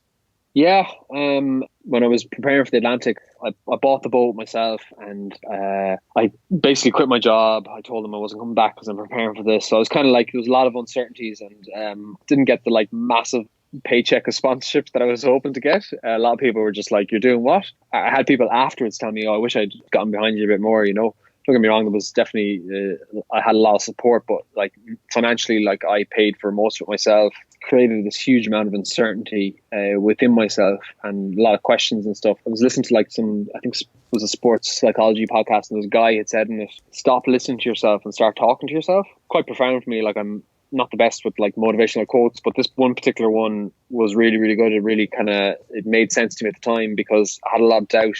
Yeah, when I was preparing for the Atlantic, I bought the boat myself and I basically quit my job. I told them I wasn't coming back because I'm preparing for this. So I was kind of like, there was a lot of uncertainties and didn't get the like massive paycheck of sponsorships that I was hoping to get. A lot of people were just like, you're doing what? I had people afterwards tell me, oh, I wish I'd gotten behind you a bit more, Don't get me wrong, there was definitely, I had a lot of support, but like financially, like I paid for most of it myself, created this huge amount of uncertainty within myself and a lot of questions and stuff. I was listening to like I think it was a sports psychology podcast, and this guy had said in it, stop listening to yourself and start talking to yourself. Quite profound for me. Like I'm not the best with like motivational quotes, but this one particular one was really, really good. It really it made sense to me at the time, because I had a lot of doubt,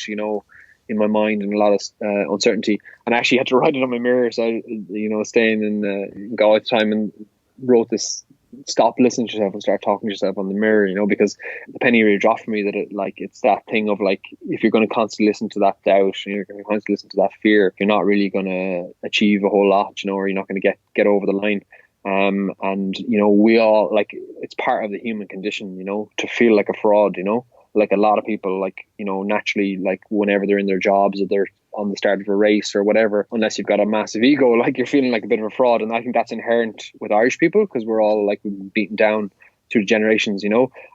in my mind, and a lot of uncertainty. And I actually had to write it on my mirror. So, staying in Galway at the time, and wrote this: stop listening to yourself and start talking to yourself on the mirror, because the penny really dropped for me that it's that thing of like, if you're going to constantly listen to that doubt, and you're going to constantly listen to that fear, you're not really going to achieve a whole lot, or you're not going to get over the line. And we all, like, it's part of the human condition, to feel like a fraud, like a lot of people, like, naturally, like whenever they're in their jobs or they're on the start of a race or whatever, unless you've got a massive ego, like you're feeling like a bit of a fraud. And I think that's inherent with Irish people, because we're all like beaten down through generations,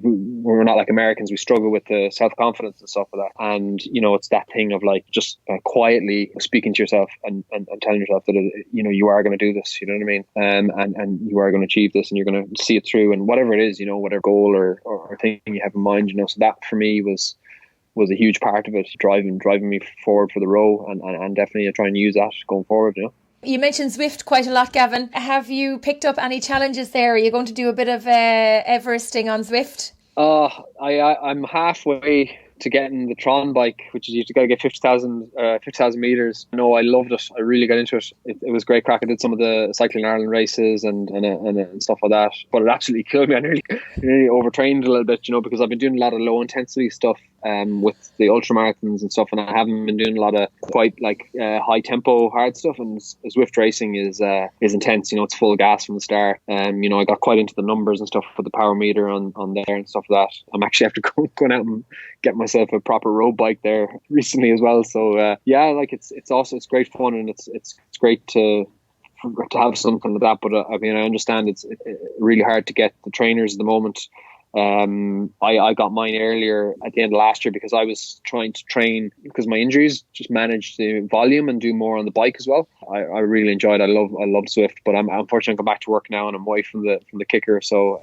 we're not like Americans. We struggle with the self-confidence and stuff like that. And, it's that thing of like, just quietly speaking to yourself and telling yourself that, you are going to do this, you know what I mean? And you are going to achieve this, and you're going to see it through, and whatever it is, whatever goal or thing you have in mind, so that for me was a huge part of it, driving me forward for the row, and definitely trying to use that going forward, You mentioned Zwift quite a lot, Gavin. Have you picked up any challenges there? Are you going to do a bit of Everesting on Zwift? I'm halfway to getting the Tron bike, which is you've got to get 50,000 meters. No, I loved it. I really got into it. It was great crack. I did some of the Cycling Ireland races and stuff like that. But it absolutely killed me. I nearly overtrained a little bit, because I've been doing a lot of low intensity stuff with the ultramarathons and stuff, and I haven't been doing a lot of quite high tempo hard stuff. And Zwift racing is intense. It's full gas from the start. I got quite into the numbers and stuff for the power meter on there and stuff like that. I'm actually after going out and get myself a proper road bike there recently as well. So it's great fun, and it's great to have something like that. But I understand it's really hard to get the trainers at the moment. I got mine earlier at the end of last year, because I was trying to train, because my injuries, just manage the volume and do more on the bike as well. I really enjoyed it. I loved Zwift, but I'm unfortunately going back to work now, and I'm away from the kicker, so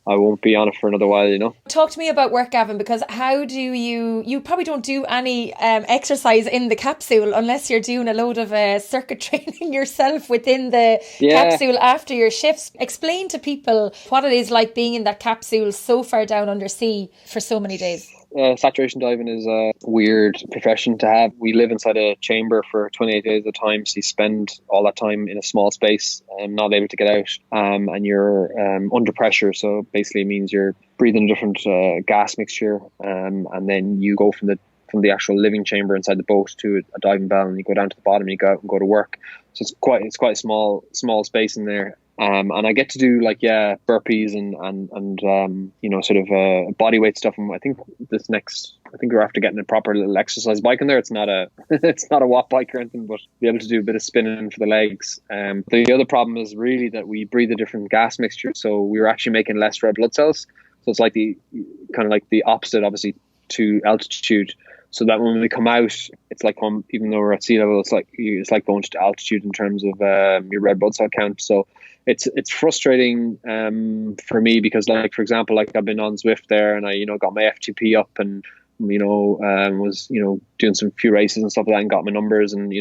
I won't be on it for another while. Talk to me about work, Gavin, because how do you probably don't do any exercise in the capsule unless you're doing a load of circuit training yourself within the capsule after your shifts. Explain to people what it is like being in that capsule so far down under sea for so many days. Saturation diving is a weird profession to have. We live inside a chamber for 28 days at a time, so you spend all that time in a small space and not able to get out, and you're under pressure, so basically it means you're breathing a different gas mixture, and then you go from the actual living chamber inside the boat to a diving bell, and you go down to the bottom and you go out and go to work. So it's quite a small space in there. And I get to do burpees and sort of body weight stuff. And I think we're after getting a proper little exercise bike in there. It's not a watt bike or anything, but be able to do a bit of spinning for the legs. The other problem is really that we breathe a different gas mixture, so we were actually making less red blood cells. So it's like the opposite, obviously, to altitude. So that when we come out, it's like even though we're at sea level, it's like going to altitude in terms of your red blood cell count. So it's frustrating for me, because for example, I've been on Zwift there, and I got my FTP up, and was doing some few races and stuff like that, and got my numbers, and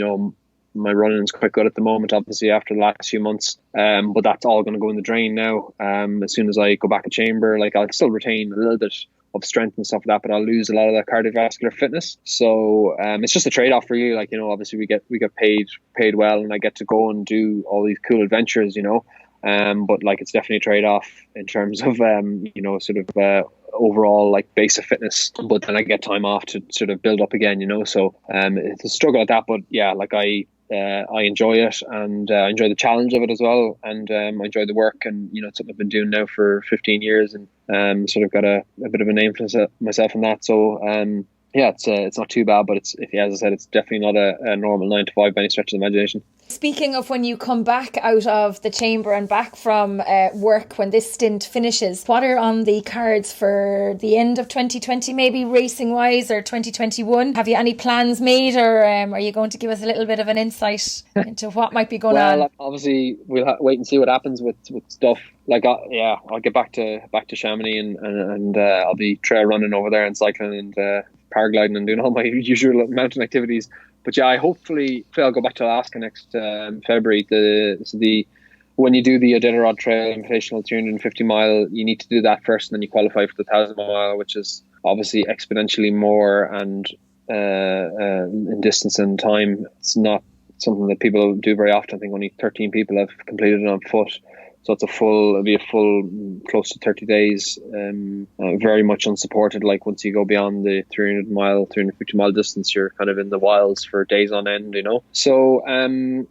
my running is quite good at the moment, obviously after the last few months, but that's all going to go in the drain now. As soon as I go back to chamber, I'll still retain a little bit of strength and stuff like that, but I'll lose a lot of that cardiovascular fitness. So it's just a trade-off for you. Obviously we get paid well, and I get to go and do all these cool adventures, but it's definitely a trade-off in terms of overall basic fitness, but then I get time off to sort of build up again, so it's a struggle at that. But yeah, I enjoy it, and I enjoy the challenge of it as well, and I enjoy the work, and it's something I've been doing now for 15 years, and sort of got a bit of a name for myself in that. So it's not too bad, but as I said, it's definitely not a normal 9 to 5 by any stretch of the imagination. Speaking of when you come back out of the chamber and back from work, when this stint finishes, what are on the cards for the end of 2020, maybe racing wise, or 2021? Have you any plans made, or are you going to give us a little bit of an insight into what might be going on? Well, obviously we'll wait and see what happens with stuff. I'll get back to Chamonix, and I'll be trail running over there and cycling and paragliding and doing all my usual mountain activities. But yeah, hopefully I'll go back to Alaska next February. The when you do the Iditarod Trail Invitational 350 mile, you need to do that first, and then you qualify for the 1,000 mile, which is obviously exponentially more and in distance and time. It's not something that people do very often. I think only 13 people have completed it on foot. So it'll be a full close to 30 days, very much unsupported. Like once you go beyond the 350 mile distance, you're kind of in the wilds for days on end, So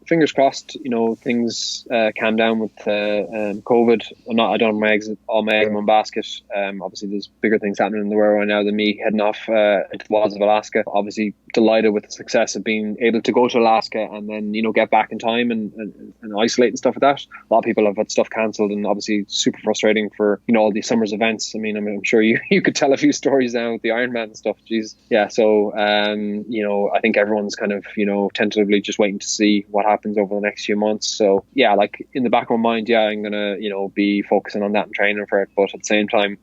fingers crossed, things calm down with COVID. I don't have all my eggs in one basket. Obviously there's bigger things happening in the world right now than me heading off into the wilds of Alaska. Obviously delighted with the success of being able to go to Alaska and then, get back in time and isolate and stuff like that. A lot of people have had stuff cancelled, and obviously super frustrating for all these summer's events. I mean, I'm sure you could tell a few stories now with the Ironman and stuff. Jeez, yeah. So I think everyone's kind of tentatively just waiting to see what happens over the next few months. So yeah, like in the back of my mind, I'm gonna be focusing on that and training for it, but at the same time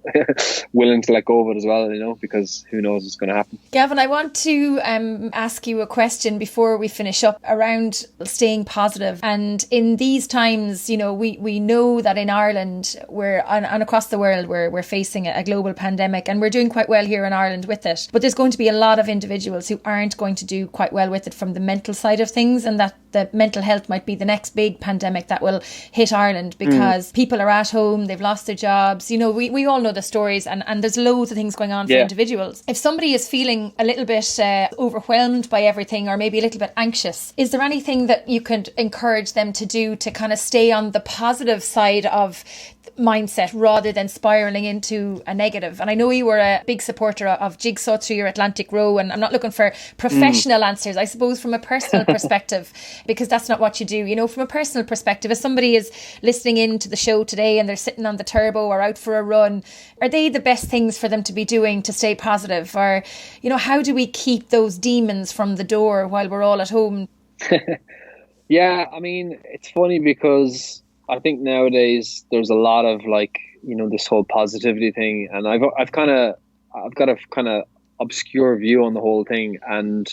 willing to let go of it as well, because who knows what's going to happen. Gavin, I want to ask you a question before we finish up around staying positive. And in these times, we know that in Ireland and across the world we're facing a global pandemic, and we're doing quite well here in Ireland with it. But there's going to be a lot of individuals who aren't going to do quite well with it from the mental side of things, and that the mental health might be the next big pandemic that will hit Ireland because people are at home, they've lost their jobs. We all know the stories, and there's loads of things going on for individuals. If somebody is feeling a little bit overwhelmed by everything, or maybe a little bit anxious, is there anything that you could encourage them to do to kind of stay on the positive side of mindset rather than spiraling into a negative? And I know you were a big supporter of Jigsaw through your Atlantic Row, and I'm not looking for professional answers, I suppose, from a personal perspective, because that's not what you do. From a personal perspective, if somebody is listening in to the show today and they're sitting on the turbo or out for a run, are they the best things for them to be doing to stay positive? Or, how do we keep those demons from the door while we're all at home? Yeah, I mean, it's funny because I think nowadays there's a lot of this whole positivity thing, and I've got a kind of obscure view on the whole thing. And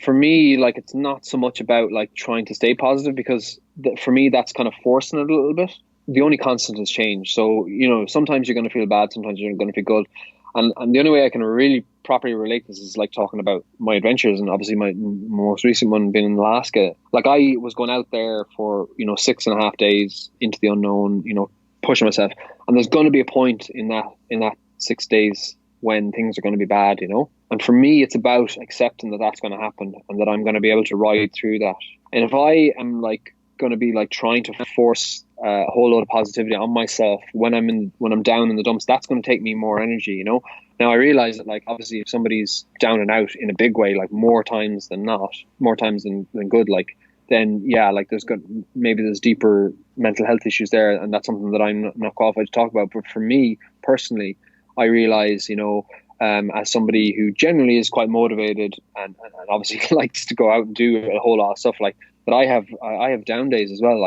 for me, it's not so much about trying to stay positive, because for me that's kind of forcing it a little bit. The only constant is change. So sometimes you're going to feel bad, sometimes you're going to feel good. And the only way I can really properly relate this is talking about my adventures, and obviously my most recent one being in Alaska. I was going out there for 6.5 days into the unknown, pushing myself, and there's going to be a point in that 6 days when things are going to be bad, and for me it's about accepting that that's going to happen and that I'm going to be able to ride through that. And if I am going to be trying to force a whole lot of positivity on myself when I'm down in the dumps, that's going to take me more energy. Now I realize that obviously if somebody's down and out in a big way, more times than good, then there's deeper mental health issues there, and that's something that I'm not qualified to talk about. But for me personally, I realize as somebody who generally is quite motivated and obviously likes to go out and do a whole lot of stuff, but I have down days as well.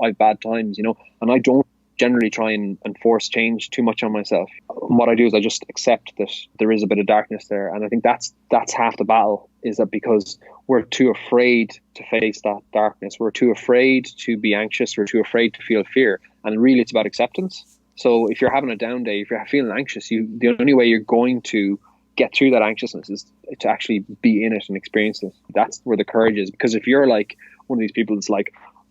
I've bad times, and I don't generally try and force change too much on myself. What I do is I just accept that there is a bit of darkness there, and I think that's half the battle, is that because we're too afraid to face that darkness, we're too afraid to be anxious, we're too afraid to feel fear, and really it's about acceptance. So if you're having a down day, if you're feeling anxious, the only way you're going to get through that anxiousness is to actually be in it and experience it. That's where the courage is. Because if you're one of these people that's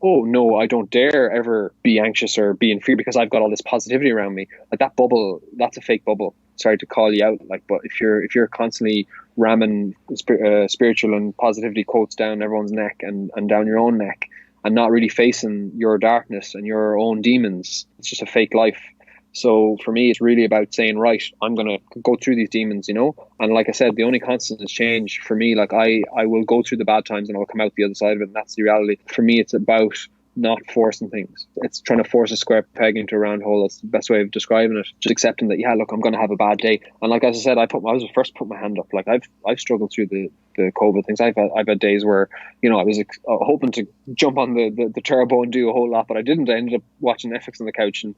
oh no, I don't dare ever be anxious or be in fear because I've got all this positivity around me, that bubble, that's a fake bubble. Sorry to call you out, but if you're constantly ramming spiritual and positivity quotes down everyone's neck and down your own neck, and not really facing your darkness and your own demons, it's just a fake life. So for me, it's really about saying, right, I'm going to go through these demons, and like I said, the only constant is change. For me, I will go through the bad times and I'll come out the other side of it, and that's the reality. For me, it's about not forcing things. It's trying to force a square peg into a round hole. That's the best way of describing it. Just accepting that, I'm going to have a bad day. And as I said, I was the first to put my hand up. I've struggled through the COVID things. I've had days where, I was hoping to jump on the turbo and do a whole lot, but I didn't. I ended up watching Netflix on the couch, and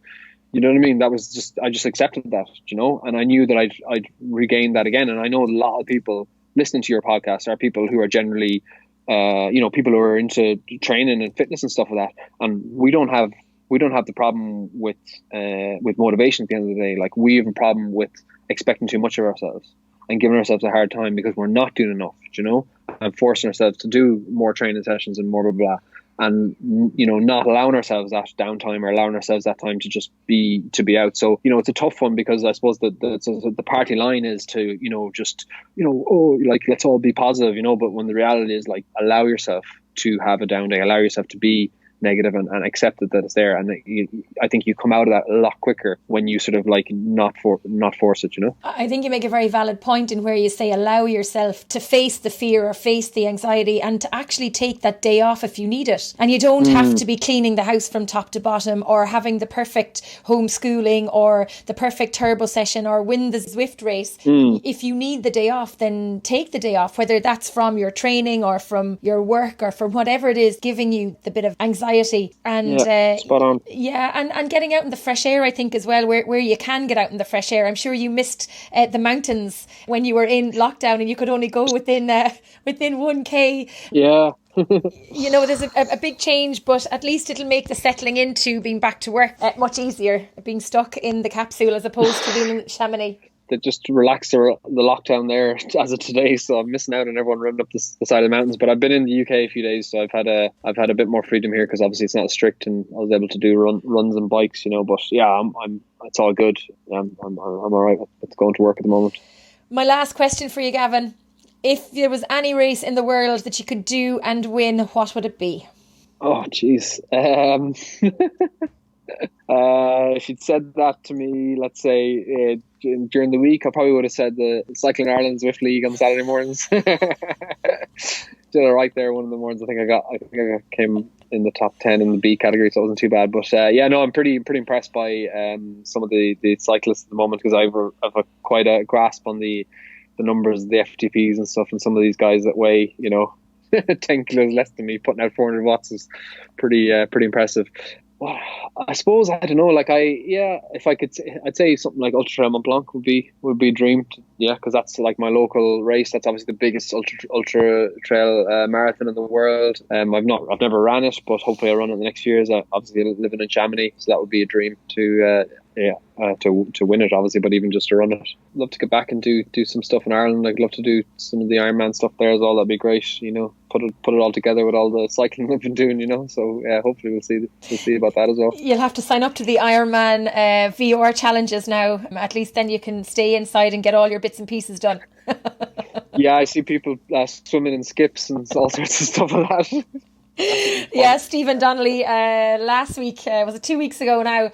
you know what I mean? That was I just accepted that, and I knew that I'd regain that again. And I know a lot of people listening to your podcast are people who are generally people who are into training and fitness and stuff like that. And we don't have the problem with motivation at the end of the day. Like, we have a problem with expecting too much of ourselves and giving ourselves a hard time because we're not doing enough, and forcing ourselves to do more training sessions and more blah, blah, blah. And, not allowing ourselves that downtime or allowing ourselves that time to just be out. So, it's a tough one, because I suppose the party line is to, let's all be positive, but when the reality is, like, allow yourself to have a down day, allow yourself to be negative and accept that it's there. And I think you come out of that a lot quicker when you sort of like not force it, I think you make a very valid point in where you say allow yourself to face the fear or face the anxiety and to actually take that day off if you need it. And you don't have to be cleaning the house from top to bottom or having the perfect homeschooling or the perfect turbo session or win the Zwift race. If you need the day off, then take the day off, whether that's from your training or from your work or from whatever it is giving you the bit of anxiety. And spot on. And getting out in the fresh air, I think, as well, where you can get out in the fresh air. I'm sure you missed the mountains when you were in lockdown and you could only go within 1k. Yeah. There's a big change, but at least it'll make the settling into being back to work much easier, being stuck in the capsule as opposed to being in Chamonix. They just relaxed the lockdown there as of today, so I'm missing out on everyone running up the side of the mountains. But I've been in the UK a few days, so I've had a bit more freedom here, because obviously it's not strict, and I was able to do runs and bikes, But yeah, it's all good. I'm all right with going to work at the moment. My last question for you, Gavin: if there was any race in the world that you could do and win, what would it be? Oh, jeez. If you'd said that to me, let's say during the week, I probably would have said the Cycling Ireland Zwift League on Saturday mornings. Did it right there one of the mornings. I think I came in the top 10 in the B category, so it wasn't too bad. But I'm pretty impressed by some of the cyclists at the moment, because I've quite a grasp on the numbers, the FTPs and stuff, and some of these guys that weigh 10 kilos less than me, putting out 400 watts is pretty impressive. Well, I suppose, I don't know, if I could, I'd say something like Ultra Trail Mont Blanc would be a dream, because that's like my local race. That's obviously the biggest ultra trail marathon in the world. I've never ran it, but hopefully I'll run it in the next few years. I obviously living in Chamonix, so that would be a dream to win it, obviously, but even just to run it. I'd love to get back and do some stuff in Ireland. I'd love to do some of the Ironman stuff there as well. That'd be great, put it all together with all the cycling I've been doing, so hopefully we'll see about that as well. You'll have to sign up to the Ironman VR challenges now. At least then you can stay inside and get all your bits and pieces done. Yeah, I see people swimming in skips and all sorts of stuff like that. Yeah, Stephen Donnelly last week, was it 2 weeks ago now,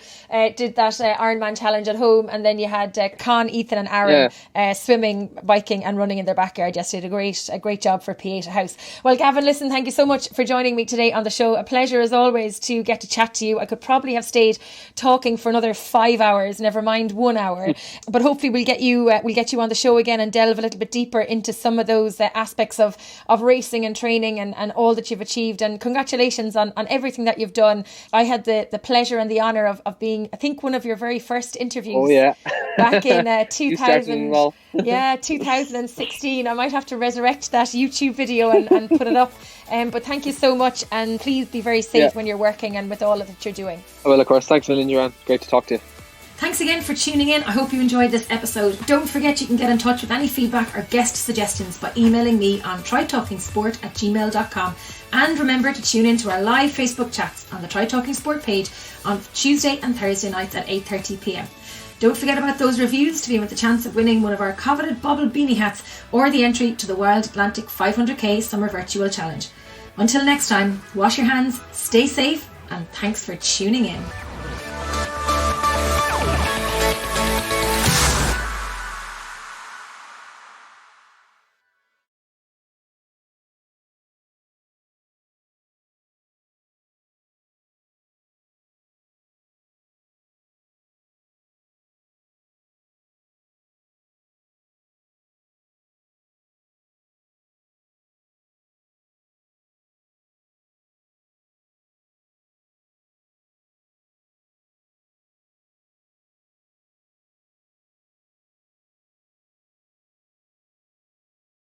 did that Ironman challenge at home, and then you had Con, Ethan and Aaron swimming, biking and running in their backyard yesterday. A great job for Pieta House. Well, Gavin, listen, thank you so much for joining me today on the show. A pleasure as always to get to chat to you. I could probably have stayed talking for another 5 hours, never mind 1 hour, but hopefully we'll get you on the show again and delve a little bit deeper into some of those aspects of racing and training and all that you've achieved. And congratulations on everything that you've done. I had the pleasure and the honour of being, I think, one of your very first interviews. Oh, yeah. Back in 2000. Well. 2016. I might have to resurrect that YouTube video and put it up. But thank you so much, and please be very safe when you're working and with all that you're doing. Well, of course. Thanks a million, Joanne. Great to talk to you. Thanks again for tuning in. I hope you enjoyed this episode. Don't forget you can get in touch with any feedback or guest suggestions by emailing me on trytalkingsport@gmail.com. And remember to tune in to our live Facebook chats on the Try Talking Sport page on Tuesday and Thursday nights at 8:30pm. Don't forget about those reviews to be with the chance of winning one of our coveted bobble beanie hats or the entry to the Wild Atlantic 500k Summer Virtual Challenge. Until next time, wash your hands, stay safe, and thanks for tuning in.